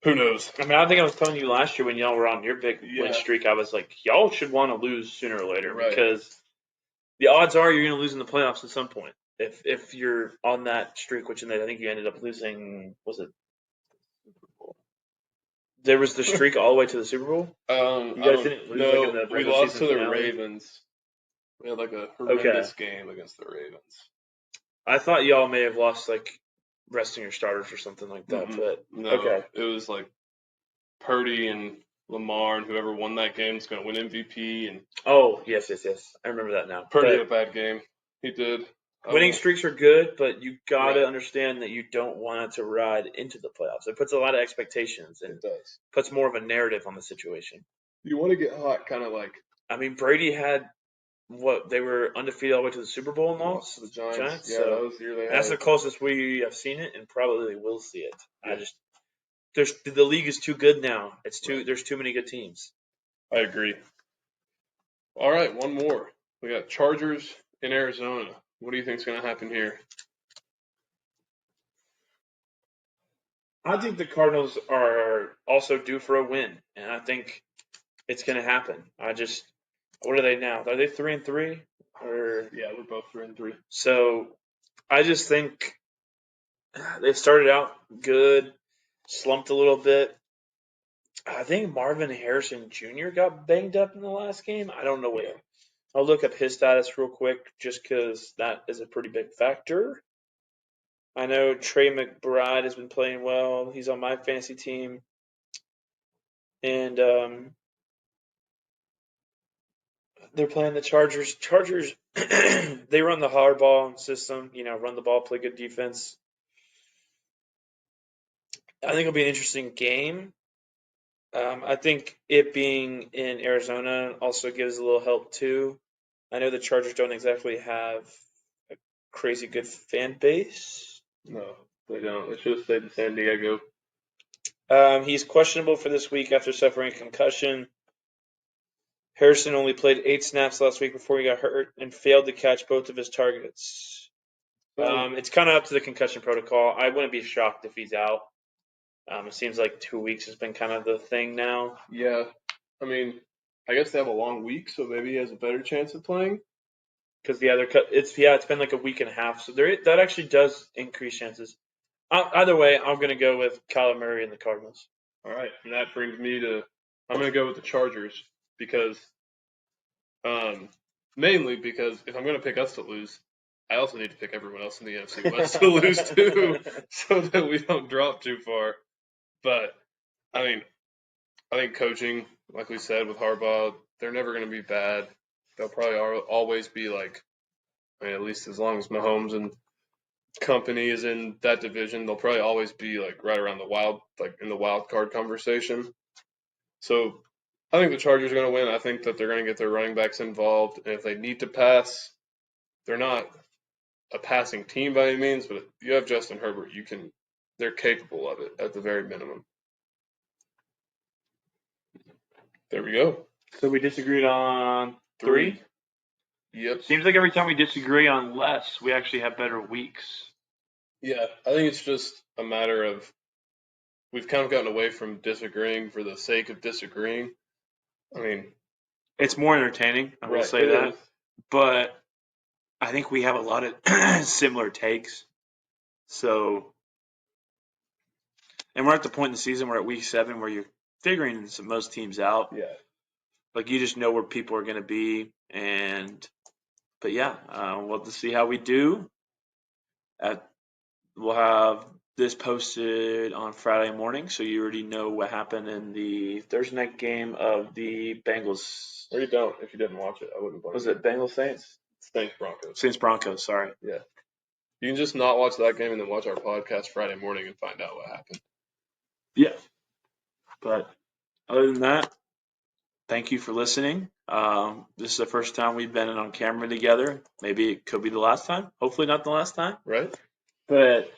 who knows? I mean, I think I was telling you last year when y'all were on your big win streak, I was like, y'all should want to lose sooner or later Right. because the odds are you're going to lose in the playoffs at some point. If you're on that streak, which I think you ended up losing, was it? There was the streak all the way to the Super Bowl. You guys didn't lose like in the we regular lost season to the finale? Ravens. We had like a horrendous game against the Ravens. I thought y'all may have lost like resting your starters or something like that. But No, okay, it was like Purdy and Lamar, and whoever won that game is going to win MVP. And oh yes, I remember that now. Purdy had a bad game. He did. Winning streaks are good, but you got to understand that you don't want it to ride into the playoffs. It puts a lot of expectations and It does. puts more of a narrative on the situation. You want to get hot, kind of like. I mean, Brady had they were undefeated all the way to the Super Bowl and lost to the Giants. Yeah, so that was the year they had. That's the closest we have seen it, and probably will see it. Yeah. The league is too good now. There's too many good teams. I agree. All right, one more. We got Chargers in Arizona. What do you think is going to happen here? I think the Cardinals are also due for a win, and I think it's going to happen. What are they now? Are they 3-3? Yeah, we're both 3-3. So I just think they started out good, slumped a little bit. I think Marvin Harrison Jr. got banged up in the last game. I don't know what. Yeah. I'll look up his status real quick just because that is a pretty big factor. I know Trey McBride has been playing well. He's on my fantasy team. And they're playing the Chargers. Chargers, they run the hardball system, run the ball, play good defense. I think it'll be an interesting game. I think it being in Arizona also gives a little help too. I know the Chargers don't exactly have a crazy good fan base. No, they don't. They should have stayed in San Diego. He's questionable for this week after suffering a concussion. Harrison only played 8 snaps last week before he got hurt and failed to catch both of his targets. It's kind of up to the concussion protocol. I wouldn't be shocked if he's out. It seems like 2 weeks has been kind of the thing now. Yeah. I mean, I guess they have a long week, so maybe he has a better chance of playing. Because it's been like a week and a half, so that actually does increase chances. Either way, I'm going to go with Kyler Murray and the Cardinals. All right, and that brings me to I'm going to go with the Chargers because, mainly because if I'm going to pick us to lose, I also need to pick everyone else in the NFC West to lose too, so that we don't drop too far. But I mean, I think coaching, like we said with Harbaugh, they're never going to be bad. They'll probably always be like, I mean, at least as long as Mahomes and company is in that division, they'll probably always be like right around in the wild card conversation. So I think the Chargers are going to win. I think that they're going to get their running backs involved, and if they need to pass, they're not a passing team by any means, but if you have Justin Herbert, they're capable of it at the very minimum. There we go. So we disagreed on 3? Yep. Seems like every time we disagree on less, we actually have better weeks. Yeah, I think it's just a matter of we've kind of gotten away from disagreeing for the sake of disagreeing. I mean, it's more entertaining, I will say that. But I think we have a lot of similar takes. So, and we're at the point in the season, we're at week 7 where you're figuring most teams out. Yeah. Like you just know where people are going to be. But yeah, we'll have to see how we do. We'll have this posted on Friday morning, so you already know what happened in the Thursday night game of the Bengals. Or you don't. If you didn't watch it, I wouldn't blame you. Was it Bengals Saints? Saints Broncos. Saints Broncos, sorry. Yeah. You can just not watch that game and then watch our podcast Friday morning and find out what happened. Yeah. But other than that, thank you for listening. This is the first time we've been on camera together. Maybe it could be the last time. Hopefully not the last time. Right. But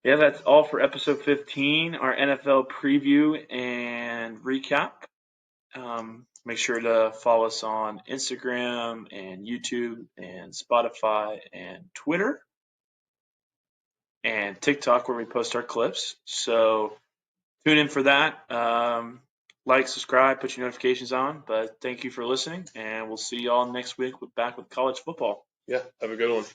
yeah, that's all for episode 15, our NFL preview and recap. Make sure to follow us on Instagram and YouTube and Spotify and Twitter and TikTok where we post our clips. So tune in for that. Like, subscribe, put your notifications on. But thank you for listening, and we'll see y'all next week back with college football. Yeah, have a good one.